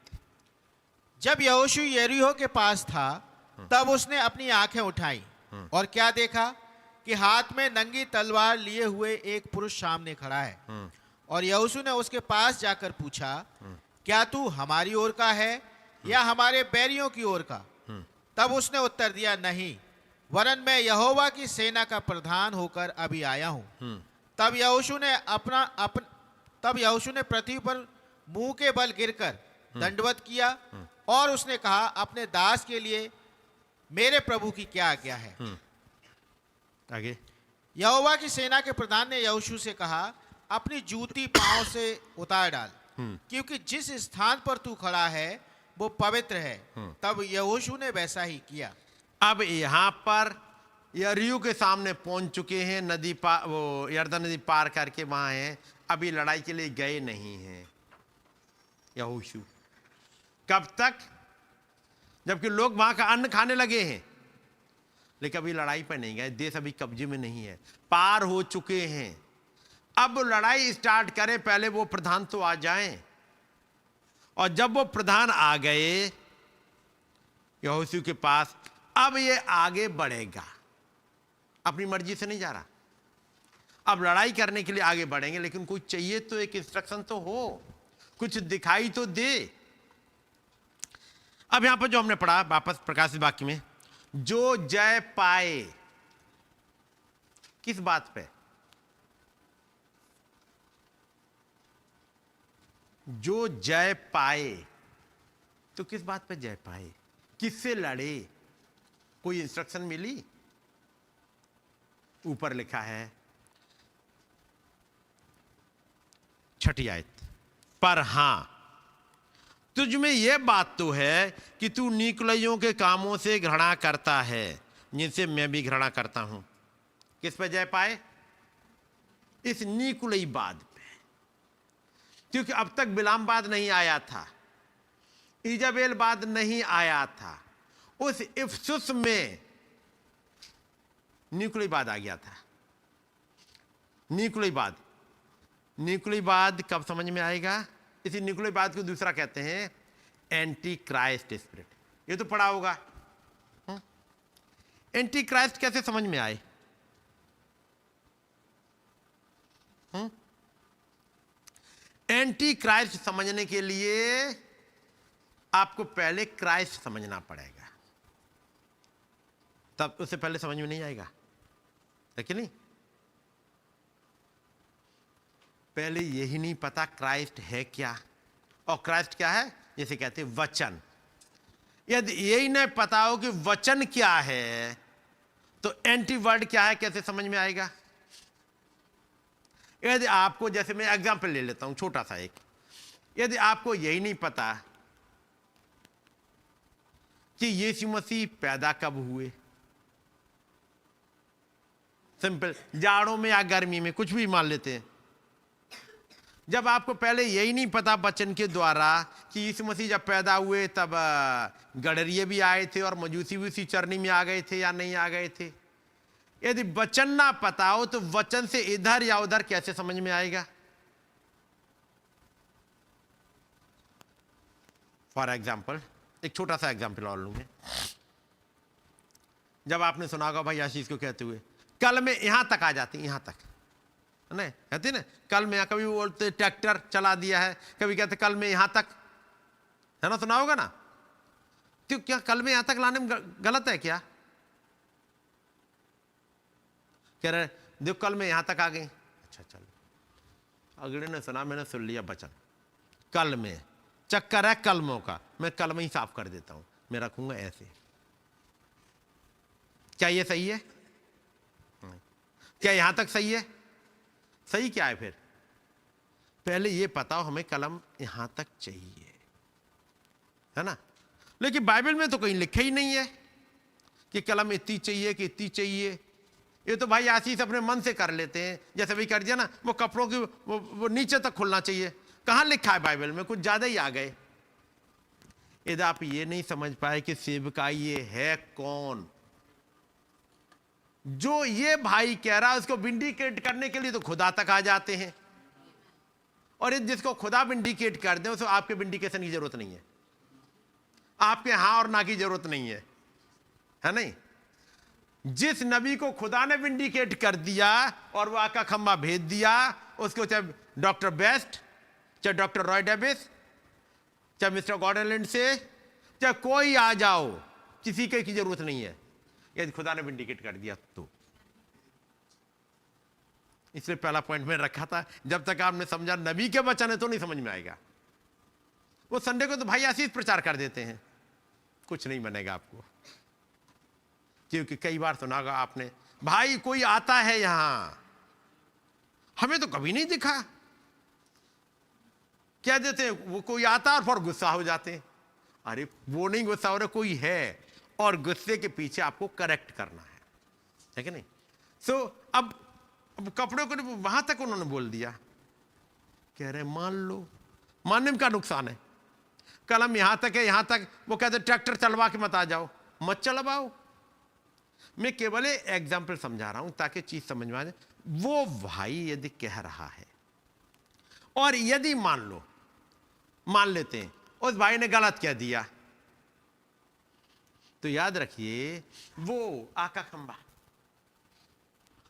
S3: जब यहोशू यरीहो के पास था तब उसने अपनी आंखें उठाई और क्या देखा कि हाथ में नंगी तलवार लिए हुए एक पुरुष सामने खड़ा है। और यहोशू ने उसके पास जाकर पूछा, क्या तू हमारी ओर का है या हमारे बैरियों की ओर का? तब उसने उत्तर दिया, नहीं, वरन मैं यहोवा की सेना का प्रधान होकर अभी आया हूं। तब यहोशू ने पृथ्वी पर मुंह के बल गिरकर दंडवत किया और उसने कहा, अपने दास के लिए मेरे प्रभु की क्या आज्ञा है?
S2: आगे।
S3: यहोवा की सेना के प्रधान ने यहोशू से कहा, अपनी जूती पांव से उतार डाल, क्योंकि जिस स्थान पर तू खड़ा है वो पवित्र है। तब यहोशू ने वैसा ही किया।
S2: अब यहां पर यरीहो के सामने पहुंच चुके हैं, नदी पार, वो यरदन नदी पार करके वहां हैं। अभी लड़ाई के लिए गए नहीं हैं यहोशू। कब तक? जबकि लोग वहां का अन्न खाने लगे हैं, लेकिन अभी लड़ाई पर नहीं गए। देश अभी कब्जे में नहीं है, पार हो चुके हैं। अब लड़ाई स्टार्ट करें, पहले वो प्रधान तो आ जाएं। और जब वो प्रधान आ गए यहोशू के पास, अब ये आगे बढ़ेगा, अपनी मर्जी से नहीं जा रहा। अब लड़ाई करने के लिए आगे बढ़ेंगे, लेकिन कुछ चाहिए तो, एक इंस्ट्रक्शन तो हो, कुछ दिखाई तो दे। अब यहां पर जो हमने पढ़ा वापस प्रकाशित वाक्य में, जो जय पाए, किस बात पे? जो जय पाए, तो किस बात पे जय पाए? किससे लड़े? कोई इंस्ट्रक्शन मिली? ऊपर लिखा है 6ठी आयत, पर हां तुझ में यह बात तो है कि तू नीकुलइयों के कामों से घृणा करता है, जिनसे मैं भी घृणा करता हूं। किस पे जय पाए? इस नीकुलईवाद पे, क्योंकि अब तक बिलामवाद नहीं आया था, ईजाबेलवाद नहीं आया था। उस इफसुस में नीकुलईवाद आ गया था। नीकुलईवाद कब समझ में आएगा? इसी नीकुलईवाद को दूसरा कहते हैं एंटी क्राइस्ट स्पिरिट। ये तो पढ़ा होगा। एंटी क्राइस्ट कैसे समझ में आए? एंटी क्राइस्ट समझने के लिए आपको पहले क्राइस्ट समझना पड़ेगा, तब उससे पहले समझ में नहीं आएगा, है कि नहीं? पहले यही नहीं पता क्राइस्ट है क्या, और क्राइस्ट क्या है, जैसे कहते हैं वचन। यदि यही नहीं पता हो कि वचन क्या है, तो एंटी वर्ड क्या है कैसे समझ में आएगा? यदि आपको, जैसे मैं एग्जांपल ले लेता हूं छोटा सा एक, यदि आपको यही नहीं पता कि यीशु मसीह पैदा कब हुए, सिंपल, जाड़ों में या गर्मी में, कुछ भी मान लेते हैं। जब आपको पहले यही नहीं पता वचन के द्वारा कि यीशु मसीह जब पैदा हुए तब गडरिये भी आए थे और मजूसी भी उसी चरनी में आ गए थे या नहीं आ गए थे, यदि वचन ना पता हो तो वचन से इधर या उधर कैसे समझ में आएगा? फॉर एग्जाम्पल, एक छोटा सा एग्जाम्पल और लूंगे। जब आपने सुना होगा भाई आशीष को कहते हुए, कल में यहां तक आ जाती, यहां तक नहीं कहते ना, कल में, कभी बोलते ट्रैक्टर चला दिया है, कभी कहते कल में यहां तक, है ना, सुना होगा ना। तो क्या कल में यहां तक लाने में गलत है क्या? कह रहे देखो कल में यहां तक आ गई, अच्छा चलो, अगले ने सुना, मैंने सुन लिया वचन। कल में चक्कर है कलमों का, मैं कलम ही साफ कर देता हूं, मैं रखूंगा ऐसे। क्या ये सही है? क्या यहां तक सही है? सही क्या है फिर? पहले ये पता हो हमें कलम यहां तक चाहिए, है ना? लेकिन बाइबल में तो कहीं लिखा ही नहीं है कि कलम इतनी चाहिए कि इतनी चाहिए। ये तो भाई आशीष अपने मन से कर लेते हैं, जैसे भी कर दिया ना, वो कपड़ों की वो नीचे तक खुलना चाहिए। कहां लिखा है बाइबल में? कुछ ज्यादा ही आ गए। यदि आप ये नहीं समझ पाए कि सेवकाई ये है कौन, जो ये भाई कह रहा है उसको विंडिकेट करने के लिए तो खुदा तक आ जाते हैं, और ये जिसको खुदा विंडिकेट कर दे उसको आपके विंडिकेशन की जरूरत नहीं है, आपके हां और ना की जरूरत नहीं है नहीं? जिस नबी को खुदा ने विंडिकेट कर दिया और वो आका खम्बा भेज दिया, उसको चाहे डॉक्टर बेस्ट, चाहे डॉक्टर रॉय डेविस, चाहे मिस्टर गॉडलैंड से, चाहे कोई आ जाओ, किसी के की जरूरत नहीं है यदि खुदा ने विंडिकेट कर दिया तो। इसलिए पहला पॉइंट में रखा था, जब तक आपने समझा नबी के वचन है तो नहीं समझ में आएगा। वो संडे को तो भाई आशीष प्रचार कर देते हैं, कुछ नहीं बनेगा आपको। क्योंकि कई बार सुना होगा आपने, भाई कोई आता है यहां, हमें तो कभी नहीं दिखा। क्या देते हैं, वो कोई आता और फिर गुस्सा हो जाते हैं। अरे वो नहीं गुस्सा हो रहा, कोई है, और गुस्से के पीछे आपको करेक्ट करना है कि नहीं? सो अब कपड़ों को वहां तक उन्होंने बोल दिया, कह रहे मान लो, मानने में क्या नुकसान है? कलम यहां तक है, यहां तक वो कहते ट्रैक्टर चलवा के मत आ जाओ, मत चलवाओ। मैं केवल एग्जाम्पल समझा रहा हूं ताकि चीज समझ में आ जाए। वो भाई यदि कह रहा है और यदि मान लेते हैं उस भाई ने गलत कह दिया, तो याद रखिए वो आका खंबा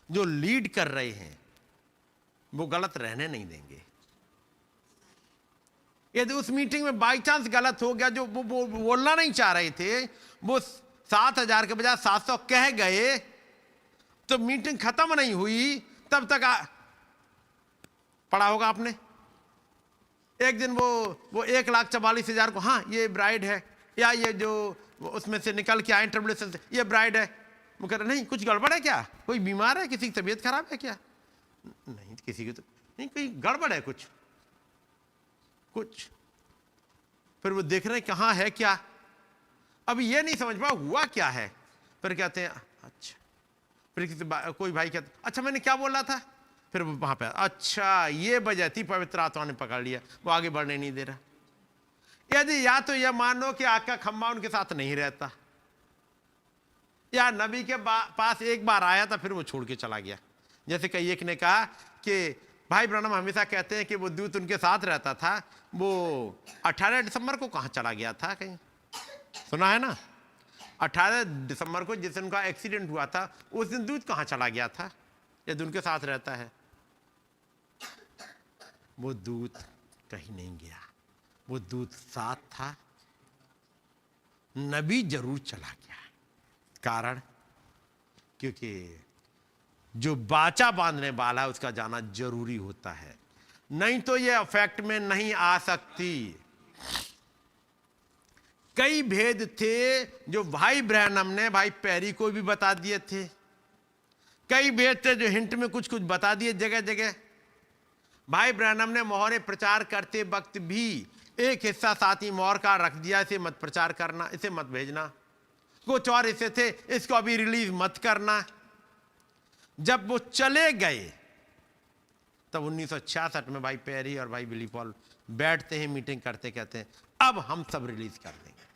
S2: जो लीड कर रहे हैं वो गलत रहने नहीं देंगे। यदि उस मीटिंग में बाई चांस गलत हो गया, जो वो बोलना नहीं चाह रहे थे, वो 7,000 के बजाय 700 कह गए, तो मीटिंग खत्म नहीं हुई तब तक पढ़ा होगा आपने। एक दिन वो 1,44,000 को, हाँ ये ब्राइड है, या ये जो उसमें से निकल के आए ट्रिब्यूलेशन से, ये ब्राइड है। वो कह रहे नहीं, कुछ गड़बड़ है क्या? कोई बीमार है? किसी की तबीयत खराब है क्या? नहीं, किसी की तो नहीं, कोई गड़बड़ है कुछ। फिर वो देख रहे कहां है क्या, अब ये नहीं समझ पा हुआ क्या है। फिर कहते हैं अच्छा, फिर कोई भाई कहते अच्छा मैंने क्या बोला था, फिर वहां पे अच्छा ये वजह थी, पवित्र आत्मा ने पकड़ लिया, वो आगे बढ़ने नहीं दे रहा। यदि या तो यह मानो कि आका खम्बा उनके साथ नहीं रहता, या नबी के पास एक बार आया था फिर वो छोड़ के चला गया। जैसे कई एक ने कहा कि भाई ब्रनम हमेशा कहते हैं कि वो दूत उनके साथ रहता था, वो 18 दिसंबर को कहां चला गया था? कहीं सुना है ना? 18 दिसंबर को जिस दिन उनका एक्सीडेंट हुआ था, उस दिन दूत कहां चला गया था? यदि उनके साथ रहता है, वो दूत कहीं नहीं गया, वो दूत साथ था। नबी जरूर चला गया, कारण क्योंकि जो बाचा बांधने वाला है उसका जाना जरूरी होता है, नहीं तो ये इफेक्ट में नहीं आ सकती। कई भेद थे जो भाई ब्रैनम ने भाई पैरी को भी बता दिए थे, कई भेद थे जो हिंट में कुछ कुछ बता दिए जगह जगह। भाई ब्रैनम ने मोहरे प्रचार करते वक्त भी एक हिस्सा साथी मोहर का रख दिया, इसे मत प्रचार करना, इसे मत भेजना। कुछ और हिस्से थे, इसको अभी रिलीज मत करना। जब वो चले गए तब 1966 में भाई पेरी और भाई बिली पॉल बैठते हैं, मीटिंग करते, कहते हैं अब हम सब रिलीज कर देंगे,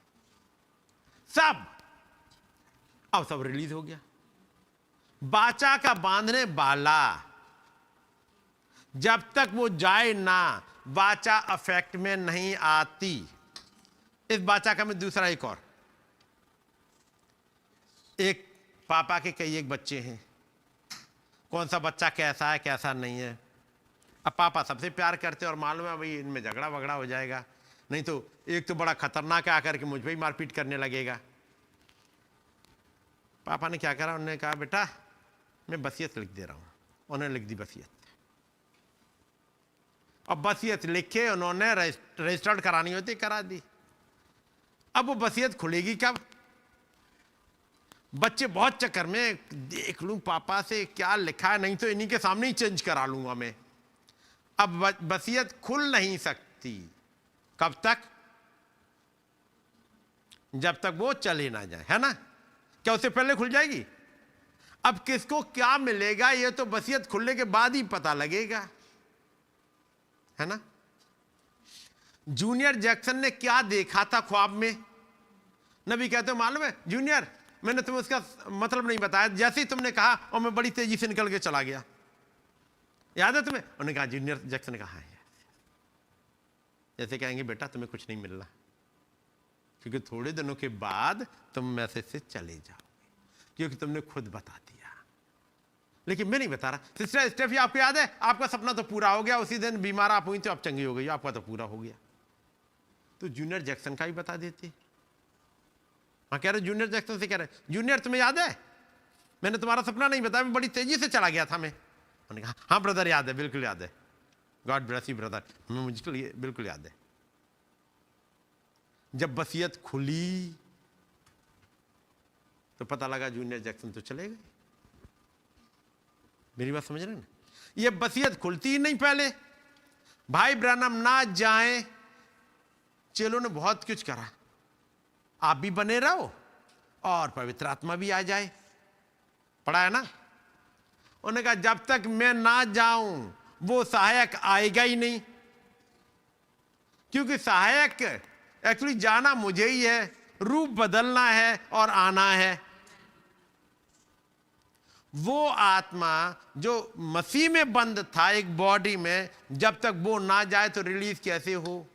S2: अब सब रिलीज हो गया। बाचा का बांधने वाला जब तक वो जाए ना, बाचा अफेक्ट में नहीं आती। इस बाचा का में दूसरा एक पापा के कई एक बच्चे हैं, कौन सा बच्चा कैसा है कैसा नहीं है। अब पापा सबसे प्यार करते और मालूम है भाई इनमें झगड़ा वगड़ा हो जाएगा, नहीं तो एक तो बड़ा खतरनाक है आकर के मुझ पे ही मारपीट करने लगेगा। पापा ने क्या करा, उन्होंने कहा बेटा मैं वसीयत लिख दे रहा हूं। उन्होंने लिख दी वसीयत। अब वसीयत लिखे उन्होंने, रजिस्टर्ड करानी होती करा दी। अब वो वसीयत खुलेगी कब? बच्चे बहुत चक्कर में देख लूं पापा से क्या लिखा है, नहीं तो इन्हीं के सामने ही चेंज करा लूंगा मैं। अब वसीयत खुल नहीं सकती। कब तक? जब तक वो चले ना जाए, है ना? क्या उससे पहले खुल जाएगी? अब किसको क्या मिलेगा ये तो वसीयत खुलने के बाद ही पता लगेगा, है ना? जूनियर जैक्सन ने क्या देखा था ख्वाब में? नबी कहते हो मालूम है जूनियर, मैंने तुम्हें उसका मतलब नहीं बताया, जैसे ही तुमने कहा और मैं बड़ी तेजी से निकल के चला गया। याद है तुम्हें? उन्होंने कहा, जूनियर जैक्सन ने कहा है। जैसे कहेंगे बेटा तुम्हें कुछ नहीं मिलना, क्योंकि थोड़े दिनों के बाद तुम मैसेज से चले जाओगे, क्योंकि तुमने खुद बता दिया। लेकिन मैं नहीं बता रहा। सिस्टर स्टेफी, आपको याद है आपका सपना तो पूरा हो गया, उसी दिन बीमार आप हुई तो आप चंगी हो गई, आपका तो पूरा हो गया। तो जूनियर जैक्सन का ही बता देते। हाँ कह रहे जूनियर जैक्सन से कह रहे, जूनियर तुम्हें याद है मैंने तुम्हारा सपना नहीं बताया, मैं बड़ी तेजी से चला गया था मैं। उन्होंने कहा हाँ ब्रदर याद है, बिल्कुल याद है, गॉड ब्लेस यू ब्रदर, मुझे बिल्कुल याद है। जब वसीयत खुली तो पता लगा जूनियर जैक्सन तो चले गए। मेरी बात समझ रहे ना? ये वसीयत खुलती ही नहीं पहले। भाई ब्रैनम ना जाएं, चेलों ने बहुत कुछ करा, आप भी बने रहो और पवित्र आत्मा भी आ जाए। पढ़ा है ना? उन्होंने कहा जब तक मैं ना जाऊं वो सहायक आएगा ही नहीं, क्योंकि सहायक एक्चुअली जाना मुझे ही है, रूप बदलना है और आना है। वो आत्मा जो मसीह में बंद था एक बॉडी में, जब तक वो ना जाए तो रिलीज कैसे हो?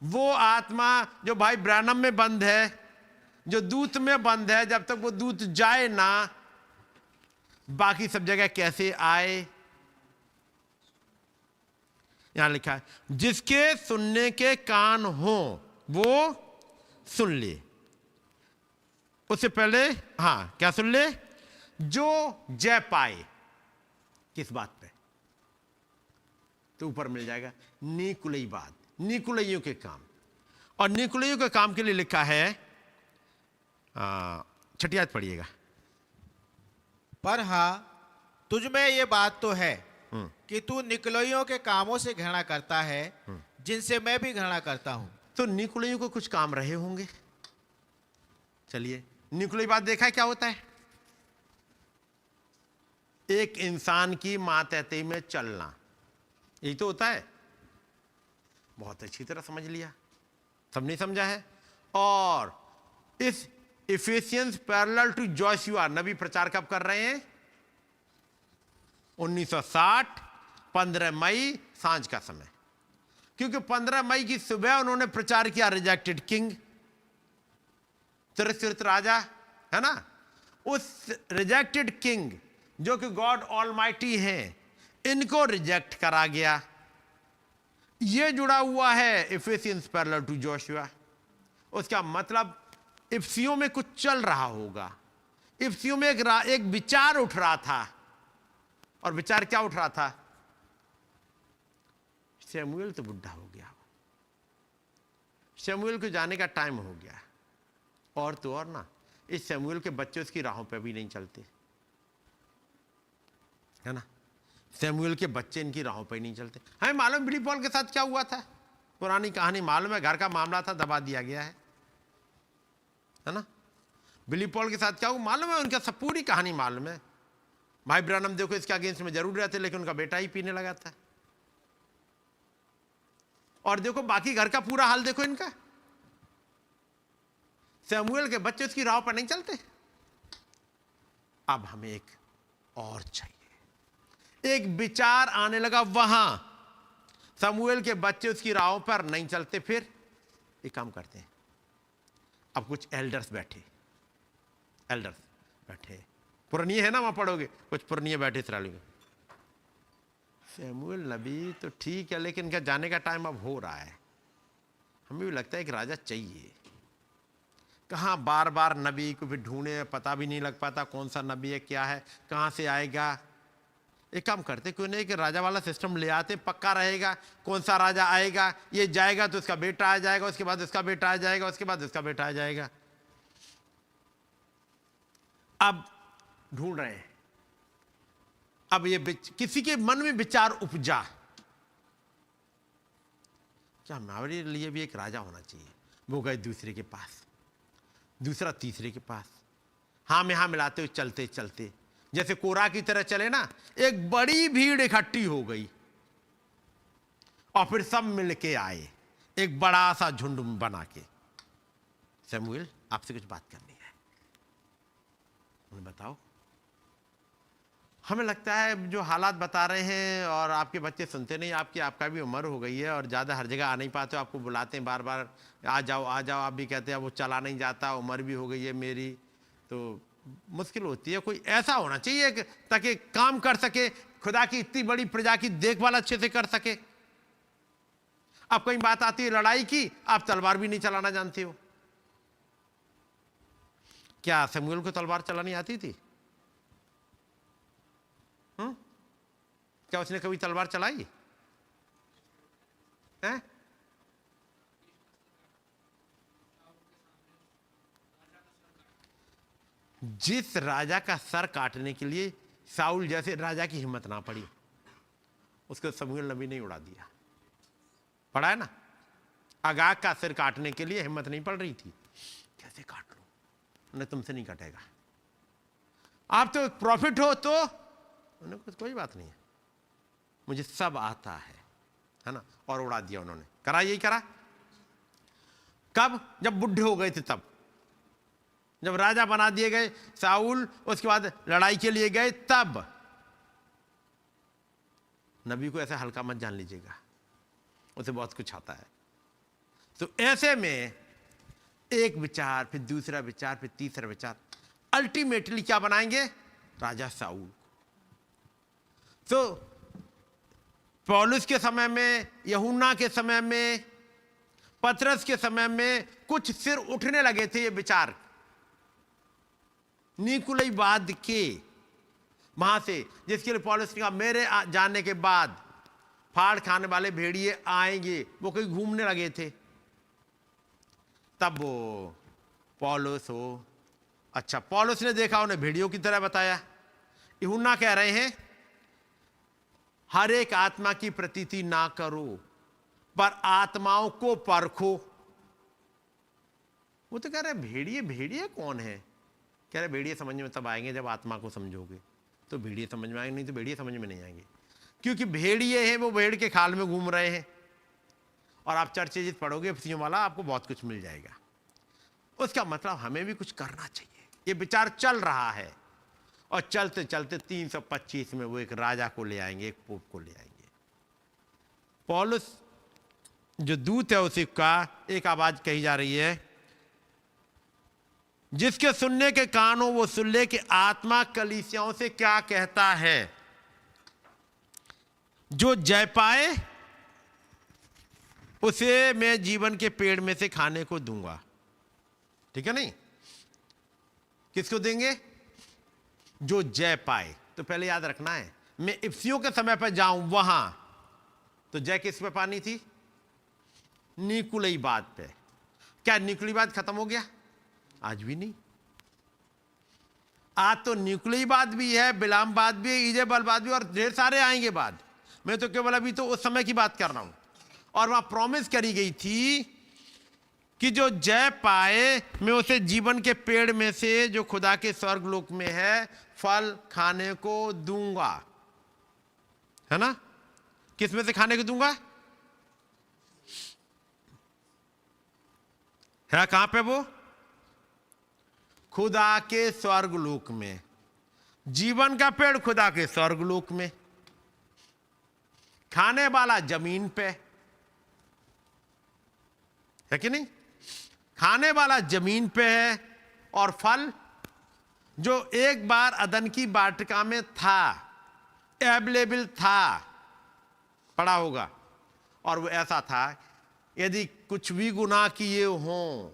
S2: वो आत्मा जो भाई ब्रैनम में बंद है, जो दूत में बंद है, जब तक वो दूत जाए ना, बाकी सब जगह कैसे आए? यहां लिखा है जिसके सुनने के कान हो वो सुन ले। उससे पहले हाँ क्या सुन ले? जो जय पाए। किस बात पे? तो ऊपर मिल जाएगा निकुलई बात, निकुलइयों के काम। और निकुलइयों के काम के लिए लिखा है, छठी आयत पढ़िएगा।
S3: पर हाँ तुझ में ये बात तो है कि तू निकुलइयों के कामों से घृणा करता है, जिनसे मैं भी घृणा करता हूं।
S2: तो निकुलइयों को कुछ काम रहे होंगे। चलिए निकुलई बात देखा है क्या होता है? एक इंसान की मातहती में चलना, यही तो होता है। बहुत अच्छी तरह समझ लिया, सबने समझा है। और इस इफिशियंस पैरेलल टू जोशुआ नबी प्रचार कब कर रहे हैं? 1960 15 मई सांझ का समय, क्योंकि 15 मई की सुबह उन्होंने प्रचार किया रिजेक्टेड किंग, तिरस्कृत राजा, है ना? उस रिजेक्टेड किंग जो कि गॉड ऑलमाइटी हैं, इनको रिजेक्ट करा गया। ये जुड़ा हुआ है इफिशियंस पैरेलल टू जोशुआ। उसका मतलब इफिसियों में कुछ चल रहा होगा। इफिसियों में एक विचार उठ रहा था। और विचार क्या उठ रहा था? शमूएल तो बुढ़ा हो गया, शमूएल को जाने का टाइम हो गया। और तो और ना, इस शमूएल के बच्चे उसकी राहों पे भी नहीं चलते, है ना? शमूएल के बच्चे इनकी राहों पे नहीं चलते। हमें मालूम बिली पॉल के साथ क्या हुआ था, पुरानी कहानी मालूम है, घर का मामला था, दबा दिया गया है ना? बिली पॉल के साथ क्या हुआ मालूम है, उनका सब पूरी कहानी मालूम है। भाई ब्रैनम देखो इसके अगेंस्ट में जरूर रहते, लेकिन उनका बेटा ही पीने लगा था। और देखो बाकी घर का पूरा हाल देखो इनका। शमूएल के बच्चे उसकी राह पर नहीं चलते। अब हमें एक और चाहिए, एक विचार आने लगा वहां। शमूएल के बच्चे उसकी राहों पर नहीं चलते, फिर एक काम करते हैं। अब कुछ एल्डर्स बैठे, पुरानी है ना, वहां पढ़ोगे कुछ पुरानी बैठे इसराइली में। शमूएल नबी तो ठीक है, लेकिन इनका जाने का टाइम अब हो रहा है। हमें भी लगता है एक राजा चाहिए। कहाँ बार बार नबी को भी ढूंढे, पता भी नहीं लग पाता कौन सा नबी है, क्या है, कहाँ से आएगा। एक काम करते क्यों नहीं कि राजा वाला सिस्टम ले आते, पक्का रहेगा कौन सा राजा आएगा, ये जाएगा तो उसका बेटा आ जाएगा, उसके बाद उसका बेटा आ जाएगा, उसके बाद उसका बेटा आ जाएगा। अब ढूंढ रहे हैं, अब ये किसी के मन में विचार उपजा, क्या हमारे लिए भी एक राजा होना चाहिए। वो गए दूसरे के पास, दूसरा तीसरे के पास, हाँ में हाँ मिलाते हुए चलते चलते जैसे कोरा की तरह चले ना, एक बड़ी भीड़ इकट्ठी हो गई और फिर सब मिलके आए एक बड़ा सा झुंड बना के। शमूएल, आपसे कुछ बात करनी है। उन्हें बताओ। हमें लगता है जो हालात बता रहे हैं और आपके बच्चे सुनते नहीं, आपका भी उम्र हो गई है और ज़्यादा हर जगह आ नहीं पाते, आपको बुलाते हैं बार बार, आ जाओ आ जाओ, आप भी कहते हैं वो चला नहीं जाता, उम्र भी हो गई है मेरी, तो मुश्किल होती है। कोई ऐसा होना चाहिए ताकि काम कर सके, खुदा की इतनी बड़ी प्रजा की देखभाल अच्छे से कर सके। अब कहीं बात आती है लड़ाई की, आप तलवार भी नहीं चलाना जानते हो। क्या शमूएल को तलवार चलानी आती थी? क्या उसने कभी तलवार चलाई है? जिस राजा का सर काटने के लिए साउल जैसे राजा की हिम्मत ना पड़ी, उसको शमूएल नबी ने उड़ा दिया। पढ़ा है ना, अगाग का सिर काटने के लिए हिम्मत नहीं पड़ रही थी, कैसे काट लो, उन्हें तुमसे नहीं कटेगा, आप तो प्रॉफिट हो, तो उन्हें कुछ कोई बात नहीं है, मुझे सब आता है ना, और उड़ा दिया उन्होंने। करा, यही करा। कब? जब बुढ़े हो गए थे, तब जब राजा बना दिए गए साउल, उसके बाद लड़ाई के लिए गए, तब। नबी को ऐसा हल्का मत जान लीजिएगा, उसे बहुत कुछ आता है। तो ऐसे में एक विचार, फिर दूसरा विचार, फिर तीसरा विचार, अल्टीमेटली क्या बनाएंगे? राजा साउल। तो पौलुस के समय में, यूहन्ना के समय में, पतरस के समय में कुछ सिर उठने लगे थे ये विचार, नीकुलईवाद के वहां से, जिसके लिए पौलुस ने कहा मेरे जाने के बाद फाड़ खाने वाले भेड़िए आएंगे, वो कहीं घूमने लगे थे। तब वो पौलुस हो, अच्छा पौलुस ने देखा, उन्हें भेड़ियों की तरह बताया। यूहन्ना कह रहे हैं हर एक आत्मा की प्रतीति ना करो, पर आत्माओं को परखो। वो तो कह रहे भेड़िए, भेड़िए कौन है? कह रहे भेड़िए समझ में तब आएंगे जब आत्मा को समझोगे, तो भेड़िए समझ में आएंगे, नहीं तो भेड़िए समझ में नहीं आएंगे। क्योंकि भेड़िए हैं, वो भेड़ के खाल में घूम रहे हैं, और आप चर्चे पढ़ोगे इफ्सियों वाला, आपको बहुत कुछ मिल जाएगा। उसका मतलब हमें भी कुछ करना चाहिए। ये विचार चल रहा है, और चलते चलते 325 में वो एक राजा को ले आएंगे, एक पोप को ले आएंगे। पौलुस जो दूत है उसी का एक आवाज कही जा रही है, जिसके सुनने के कान हो वो सुन ले कि आत्मा कलीसियाओं से क्या कहता है। जो जय पाए उसे मैं जीवन के पेड़ में से खाने को दूंगा। ठीक है नहीं? किसको देंगे? जो जय पाए। तो पहले याद रखना है, मैं इफ्सियों के समय पर जाऊं वहां, तो जय किस पे पानी थी? नीकुलईवाद पे। क्या नीकुलईवाद खत्म हो गया? आज भी नहीं। आज तो नीकुलईवाद भी है, बिलामवाद भी है, ईजेबलवाद भी, और ढेर सारे आएंगे बाद। मैं तो केवल अभी तो उस समय की बात कर रहा हूं। और वहां प्रॉमिस करी गई थी कि जो जय पाए मैं उसे जीवन के पेड़ में से जो खुदा के स्वर्ग लोक में है फल खाने को दूंगा। है ना? किस में से खाने को दूंगा? है कहां पे वो? खुदा के स्वर्ग लोक में। जीवन का पेड़ खुदा के स्वर्ग लोक में, खाने वाला जमीन पे है कि नहीं? खाने वाला जमीन पे है, और फल जो एक बार अदन की वाटिका में था, अवेलेबल था, पड़ा होगा, और वो ऐसा था यदि कुछ भी गुनाह किए हों,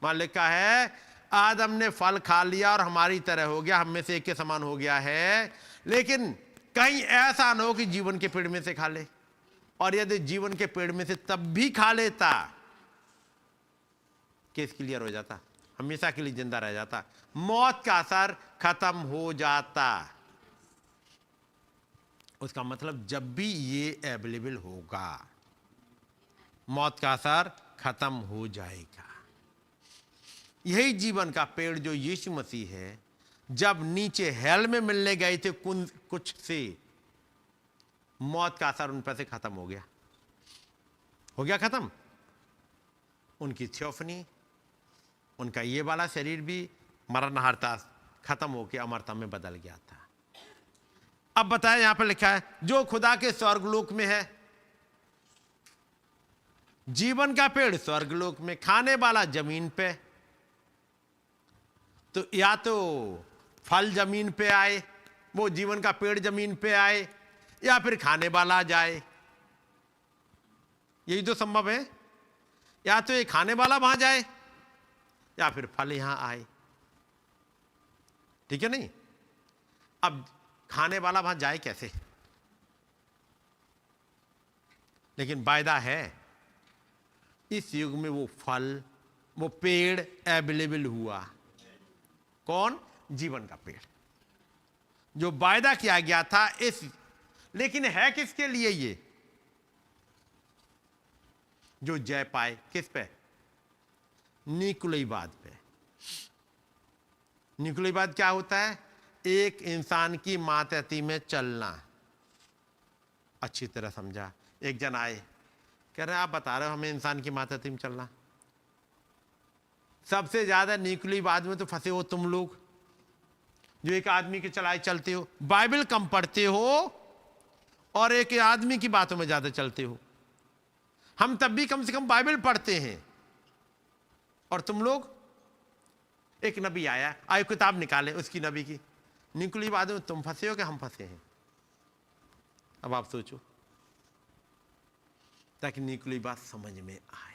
S2: वहां लिखा है आदम ने फल खा लिया और हमारी तरह हो गया, हम में से एक के समान हो गया है। लेकिन कहीं ऐसा न हो कि जीवन के पेड़ में से खा ले, और यदि जीवन के पेड़ में से तब भी खा लेता, केस क्लियर हो जाता, हमेशा के लिए जिंदा रह जाता, मौत का असर खत्म हो जाता। उसका मतलब जब भी ये अवेलेबल होगा, मौत का असर खत्म हो जाएगा। यही जीवन का पेड़ जो यीशु मसीह है, जब नीचे हेल में मिलने गए थे कुछ से, मौत का असर उन पर से खत्म हो गया खत्म। उनकी थियोफनी, उनका ये वाला शरीर भी मरणहारता खत्म होकर अमरता में बदल गया था। अब बताया, यहां पर लिखा है जो खुदा के स्वर्गलोक में है, जीवन का पेड़ स्वर्गलोक में, खाने वाला जमीन पे। तो या तो फल जमीन पे आए, वो जीवन का पेड़ जमीन पे आए, या फिर खाने वाला जाए। यही तो संभव है, या तो ये खाने वाला वहां जाए या फिर फल यहां आए। ठीक है नहीं? अब खाने वाला वहां जाए कैसे? लेकिन वायदा है इस युग में वो फल, वो पेड़ अवेलेबल हुआ। कौन? जीवन का पेड़, जो वायदा किया गया था। लेकिन है किसके लिए ये? जो जय पाए किस पे? निकुलईवाद पे। निकुलईवाद क्या होता है? एक इंसान की मातहती में चलना। अच्छी तरह समझा। एक जन आए, कह रहे आप बता रहे हो हमें इंसान की मातहती में चलना। सबसे ज्यादा निकुलईवाद में तो फंसे हो तुम लोग, जो एक आदमी के चलाए चलते हो, बाइबल कम पढ़ते हो और एक आदमी की बातों में ज्यादा चलते हो। हम तब भी कम से कम बाइबल पढ़ते हैं, और तुम लोग, एक नबी आया, आए किताब निकाले उसकी, नबी की। निकुलईवाद में तुम फंसे हो कि हम फंसे हैं? अब आप सोचो, ताकि निकुलईवाद समझ में आए।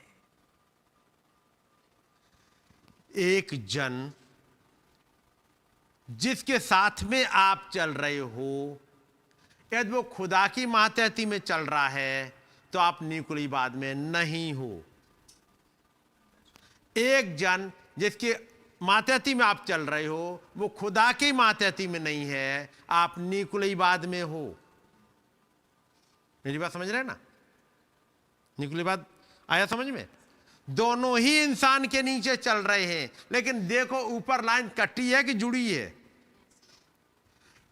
S2: एक जन जिसके साथ में आप चल रहे हो, यदि वो खुदा की मातहती में चल रहा है तो आप निकुलईवाद में नहीं हो। एक जन जिसके मातहती में आप चल रहे हो, वो खुदा की मातहती में नहीं है, आप निकुलईवाद में हो। मेरी बात समझ रहे हैं ना? निकुलईवाद आया समझ में? दोनों ही इंसान के नीचे चल रहे हैं, लेकिन देखो ऊपर लाइन कटी है कि जुड़ी है?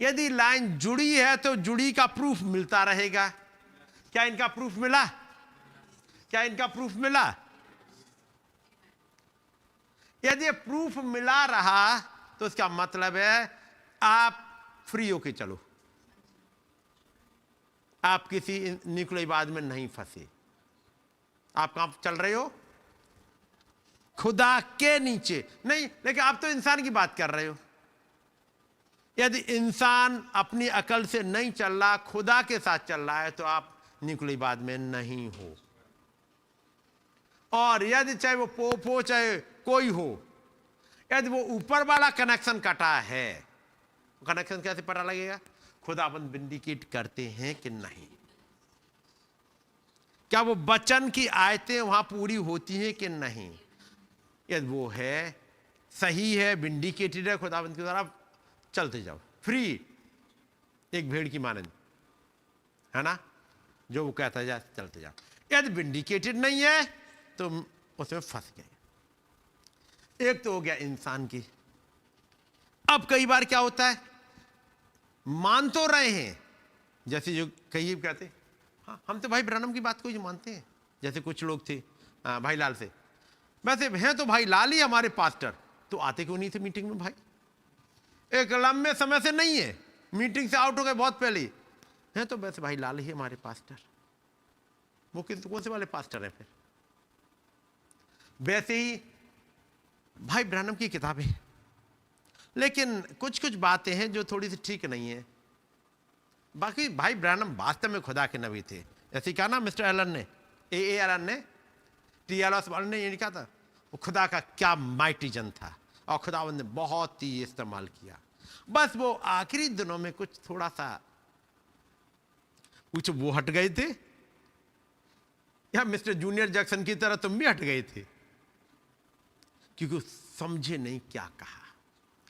S2: यदि लाइन जुड़ी है तो जुड़ी का प्रूफ मिलता रहेगा। क्या इनका प्रूफ मिला? क्या इनका प्रूफ मिला? यदि ये प्रूफ मिला रहा तो इसका मतलब है आप फ्री होके चलो, आप किसी निकुलईवाद में नहीं फंसे। आप कहां चल रहे हो? खुदा के नीचे नहीं। लेकिन आप तो इंसान की बात कर रहे हो। यदि इंसान अपनी अकल से नहीं चल रहा, खुदा के साथ चल रहा है, तो आप निकुलईवाद में नहीं हो। और यदि चाहे वो पोप हो चाहे कोई हो, यदि वो ऊपर वाला कनेक्शन कटा है, कनेक्शन कैसे पता लगेगा? खुदाबंद विंडिकेट करते हैं कि नहीं? क्या वो वचन की आयतें वहां पूरी होती हैं कि नहीं? यदि वो है, सही है, विंडिकेटेड है खुदाबंद की तरफ, चलते जाओ फ्री, एक भेड़ की मानंद, है ना? जो वो कहता है चलते जाओ। यदि विंडिकेटेड नहीं है तो उसमें फंस गए। एक तो हो गया इंसान की। अब कई बार क्या होता है, मान तो रहे हैं, जैसे जो कई कहते, हाँ हम तो भाई ब्रैनम की बात को ही मानते हैं। जैसे कुछ लोग थे भाई लाल से, वैसे हैं तो भाई लाल ही हमारे पास्टर, तो आते क्यों नहीं थे मीटिंग में? भाई एक लंबे समय से नहीं है, मीटिंग से आउट हो गए बहुत पहले हैं, तो वैसे भाई लाल ही हमारे पास्टर। वो कौन से वाले पास्टर हैं फिर? वैसे ही भाई ब्रैनम की किताबें, लेकिन कुछ कुछ बातें हैं जो थोड़ी सी ठीक नहीं है। बाकी भाई ब्रैनम वास्तव में खुदा के नबी थे। ऐसे कहा ना मिस्टर एलन ने, ए एलन ने, टी एल एस ने ये लिखा था, वो खुदा का क्या माइटी जन था और खुदावंद ने बहुत ही इस्तेमाल किया। बस वो आखिरी दिनों में कुछ थोड़ा सा कुछ वो हट गए थे या मिस्टर जूनियर जैक्सन की तरह तुम भी हट गए थे? क्योंकि समझे नहीं क्या कहा,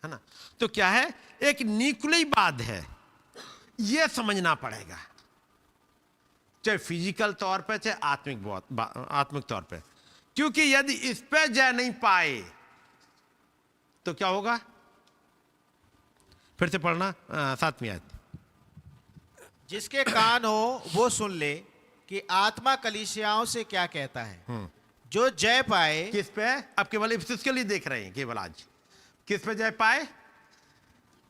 S2: है ना। तो क्या है, एक निकुलई बात है, यह समझना पड़ेगा, चाहे फिजिकल तौर पे चाहे आत्मिक तौर पे। क्योंकि यदि इस पे जय नहीं पाए तो क्या होगा? फिर से पढ़ना 7वीं आयत।
S3: जिसके कान हो वो सुन ले कि आत्मा कलीसियाओं से क्या कहता है। जो जय पाए,
S2: किस पे? अब केवल इफिसुस के लिए देख रहे हैं केवल आज, किस पे जय पाए?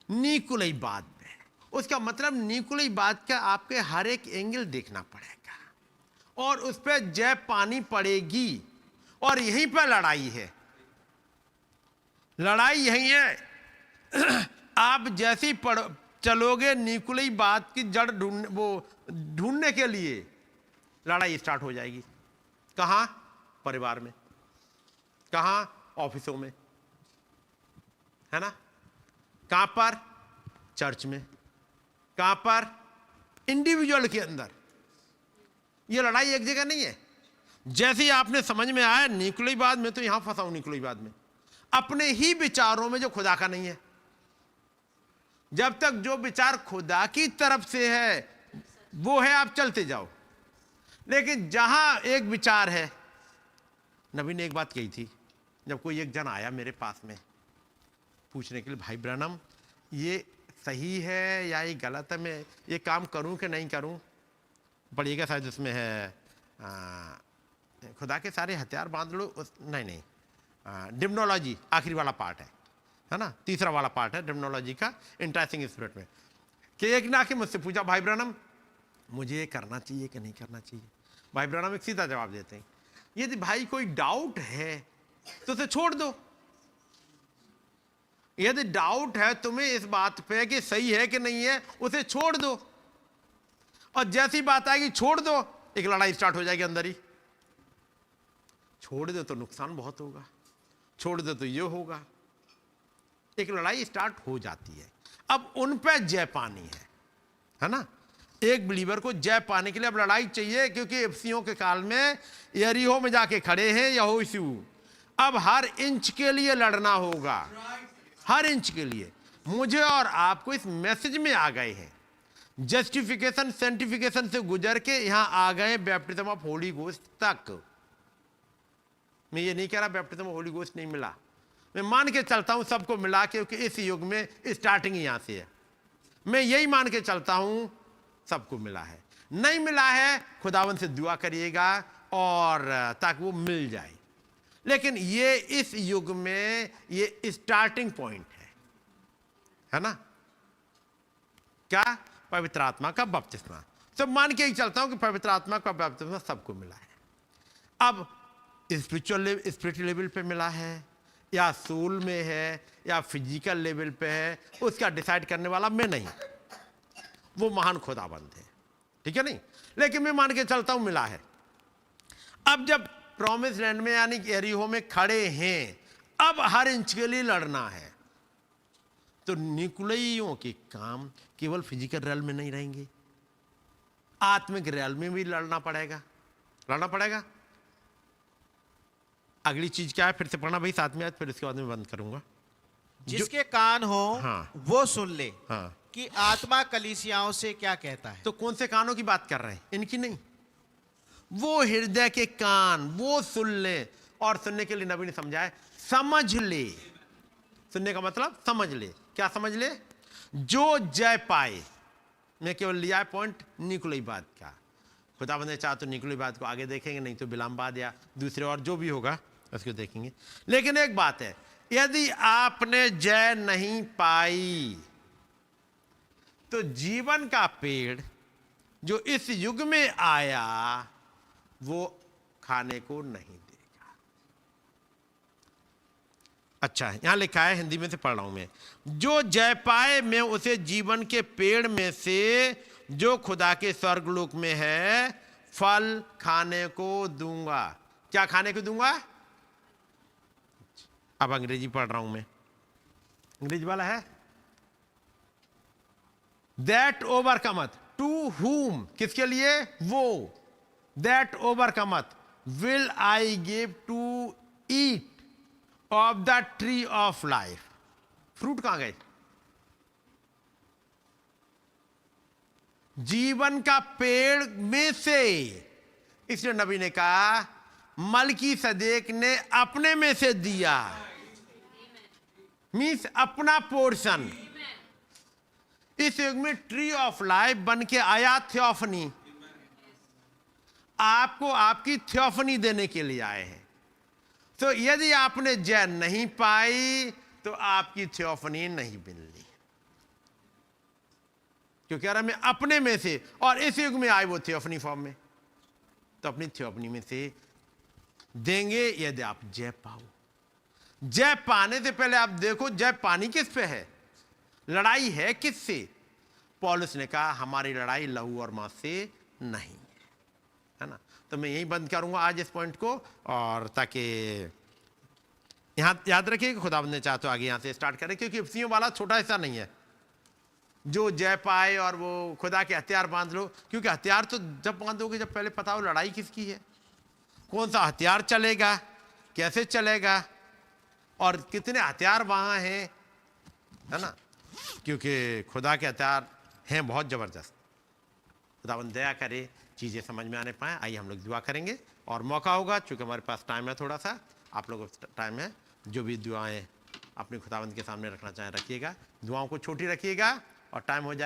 S2: निकुलई बात पे। उसका मतलब निकुलई बात का आपके हर एक एंगल देखना पड़ेगा और उस पे जय पानी पड़ेगी। और यहीं पे लड़ाई है, लड़ाई यही है। आप जैसी चलोगे निकुलई बात की जड़ ढूंढने के लिए, लड़ाई स्टार्ट हो जाएगी। कहां? परिवार में, कहां? ऑफिसों में, है ना। कहां पर? चर्च में। कहां पर? इंडिविजुअल के अंदर। यह लड़ाई एक जगह नहीं है। जैसे ही आपने समझ में आया निकुलई बात में, तो यहां फंसा हूं निकुलई बात में, अपने ही विचारों में जो खुदा का नहीं है। जब तक जो विचार खुदा की तरफ से है वो है, आप चलते जाओ। लेकिन जहां एक विचार है, नबी ने एक बात कही थी, जब कोई एक जन आया मेरे पास में पूछने के लिए, भाई ब्रैनम ये सही है या ये गलत है, मैं ये काम करूं कि नहीं करूं। पढ़िएगा शायद उसमें है खुदा के सारे हथियार बांध लो, नहीं, डिम्नोलॉजी आखिरी वाला पार्ट है ना, तीसरा वाला पार्ट है डिम्नोलॉजी का, इंट्रेसिंग स्पिरिट में। कि एक ना कि मुझसे पूछा, भाई ब्रैनम मुझे ये करना चाहिए कि नहीं करना चाहिए। भाई ब्रैनम एक सीधा जवाब देते हैं, यदि भाई कोई डाउट है तो उसे छोड़ दो। यदि डाउट है तुम्हें इस बात पे कि सही है कि नहीं है, उसे छोड़ दो। और जैसी बात आएगी छोड़ दो, एक लड़ाई स्टार्ट हो जाएगी अंदर ही। छोड़ दो तो नुकसान बहुत होगा, छोड़ दो तो ये होगा, एक लड़ाई स्टार्ट हो जाती है। अब उन पे जय पानी है ना। एक बिलीवर को जय पाने के लिए अब लड़ाई चाहिए, क्योंकि इफिसियों के काल में यरीहो में जाके खड़े हैं यहोशू। अब हर इंच के लिए लड़ना होगा, हर इंच के लिए। मुझे और आपको इस मैसेज में आ गए हैं, जस्टिफिकेशन सेंटिफिकेशन से गुजर के यहां आ गए बैप्टिज्म ऑफ होली गोस्ट तक। मैं ये नहीं कह रहा बैप्टिज्म ऑफ होली गोस्ट नहीं मिला, मैं मान के चलता हूं सबको मिला, क्योंकि इस युग में स्टार्टिंग यहां से है। मैं यही मान के चलता हूं सबको मिला है। नहीं मिला है खुदावन से दुआ करिएगा और ताकि वो मिल जाए। लेकिन ये इस युग में ये स्टार्टिंग पॉइंट है ना। क्या? पवित्र आत्मा का बपतिस्मा। सब मान के ही चलता हूं कि पवित्र आत्मा का बपतिस्मा सबको मिला है। अब स्पिरिचुअल लेवल पे मिला है या सोल में है या फिजिकल लेवल पे है, उसका डिसाइड करने वाला मैं नहीं, वो महान खुदाबंद है, ठीक है नहीं। लेकिन मैं मान के चलता हूं मिला है। अब जब प्रॉमिस लैंड में यानी यरीहो में खड़े हैं, अब हर इंच के लिए लड़ना है। तो निकुलइयों के काम केवल फिजिकल रियल में नहीं रहेंगे, आत्मिक रियल में भी लड़ना पड़ेगा। अगली चीज क्या है? फिर से पढ़ना भाई 7वीं आयत, फिर इसके बाद में बंद करूंगा।
S3: जिसके कान हो
S2: हाँ,
S3: वो सुन ले
S2: हाँ,
S3: कि आत्मा कलीसियाओं से क्या कहता है।
S2: तो कौन से कानों की बात कर रहे हैं? इनकी नहीं, वो हृदय के कान, वो सुन ले। और सुनने के लिए नबी ने समझाया, समझ ले। सुनने का मतलब समझ ले। क्या समझ ले? जो जय पाए। मैं केवल लिया है पॉइंट निकुलई बात का। खुदावंद ने चाहा तो निकुलई बात को आगे देखेंगे, नहीं तो बिलामबाद या दूसरे और जो भी होगा उसको देखेंगे। लेकिन एक बात है, यदि आपने जय नहीं पाई तो जीवन का पेड़ जो इस युग में आया वो खाने को नहीं देगा। अच्छा, यहां लिखा है, हिंदी में से पढ़ रहा हूं मैं, जो जय पाए मैं उसे जीवन के पेड़ में से जो खुदा के स्वर्गलोक में है फल खाने को दूंगा। क्या खाने को दूंगा? अब अंग्रेजी पढ़ रहा हूं मैं, अंग्रेजी वाला है। दैट ओवरकमथ, टू whom, किसके लिए? वो, that overcometh will I give to eat of the tree of life. Fruit कहां गए? जीवन का पेड़ में से। इसलिए नबी ने कहा मलकी सदेक ने अपने में से दिया, मीन्स अपना पोर्शन। इस युग में ट्री ऑफ लाइफ बन के आया थियोफनी, आपको आपकी थियोफनी देने के लिए आए हैं। तो यदि आपने जय नहीं पाई तो आपकी थियोफनी नहीं मिलनी, क्योंकि अरे मैं अपने में से, और इस युग में आए वो थियोफनी फॉर्म में, तो अपनी थियोफनी में से देंगे यदि आप जय पाओ। जय पाने से पहले आप देखो जय पानी किस पे है, लड़ाई है किससे? पौलुस ने कहा हमारी लड़ाई लहू और मांस से नहीं है ना। तो मैं यही बंद करूंगा आज इस पॉइंट को, और ताकि यहां याद रखिए कि खुदावंद ने चाहा तो आगे यहां से स्टार्ट करें, क्योंकि इफ्सियों वाला छोटा हिस्सा नहीं है जो जय पाए और वो खुदा के हथियार बांध लो। क्योंकि हथियार तो जब बांधोगे जब पहले पता हो लड़ाई किसकी है, कौन सा हथियार चलेगा, कैसे चलेगा, और कितने हथियार वहां हैं, है ना। क्योंकि खुदा के हथियार हैं बहुत जबरदस्त। खुदावंद दया करे चीजें समझ में आने पाए। आइए हम लोग दुआ करेंगे, और मौका होगा, चूंकि हमारे पास टाइम है थोड़ा सा, आप लोगों को टाइम है, जो भी दुआएं अपने खुदावंद के सामने रखना चाहें रखिएगा। दुआओं को छोटी रखिएगा, और टाइम हो जाए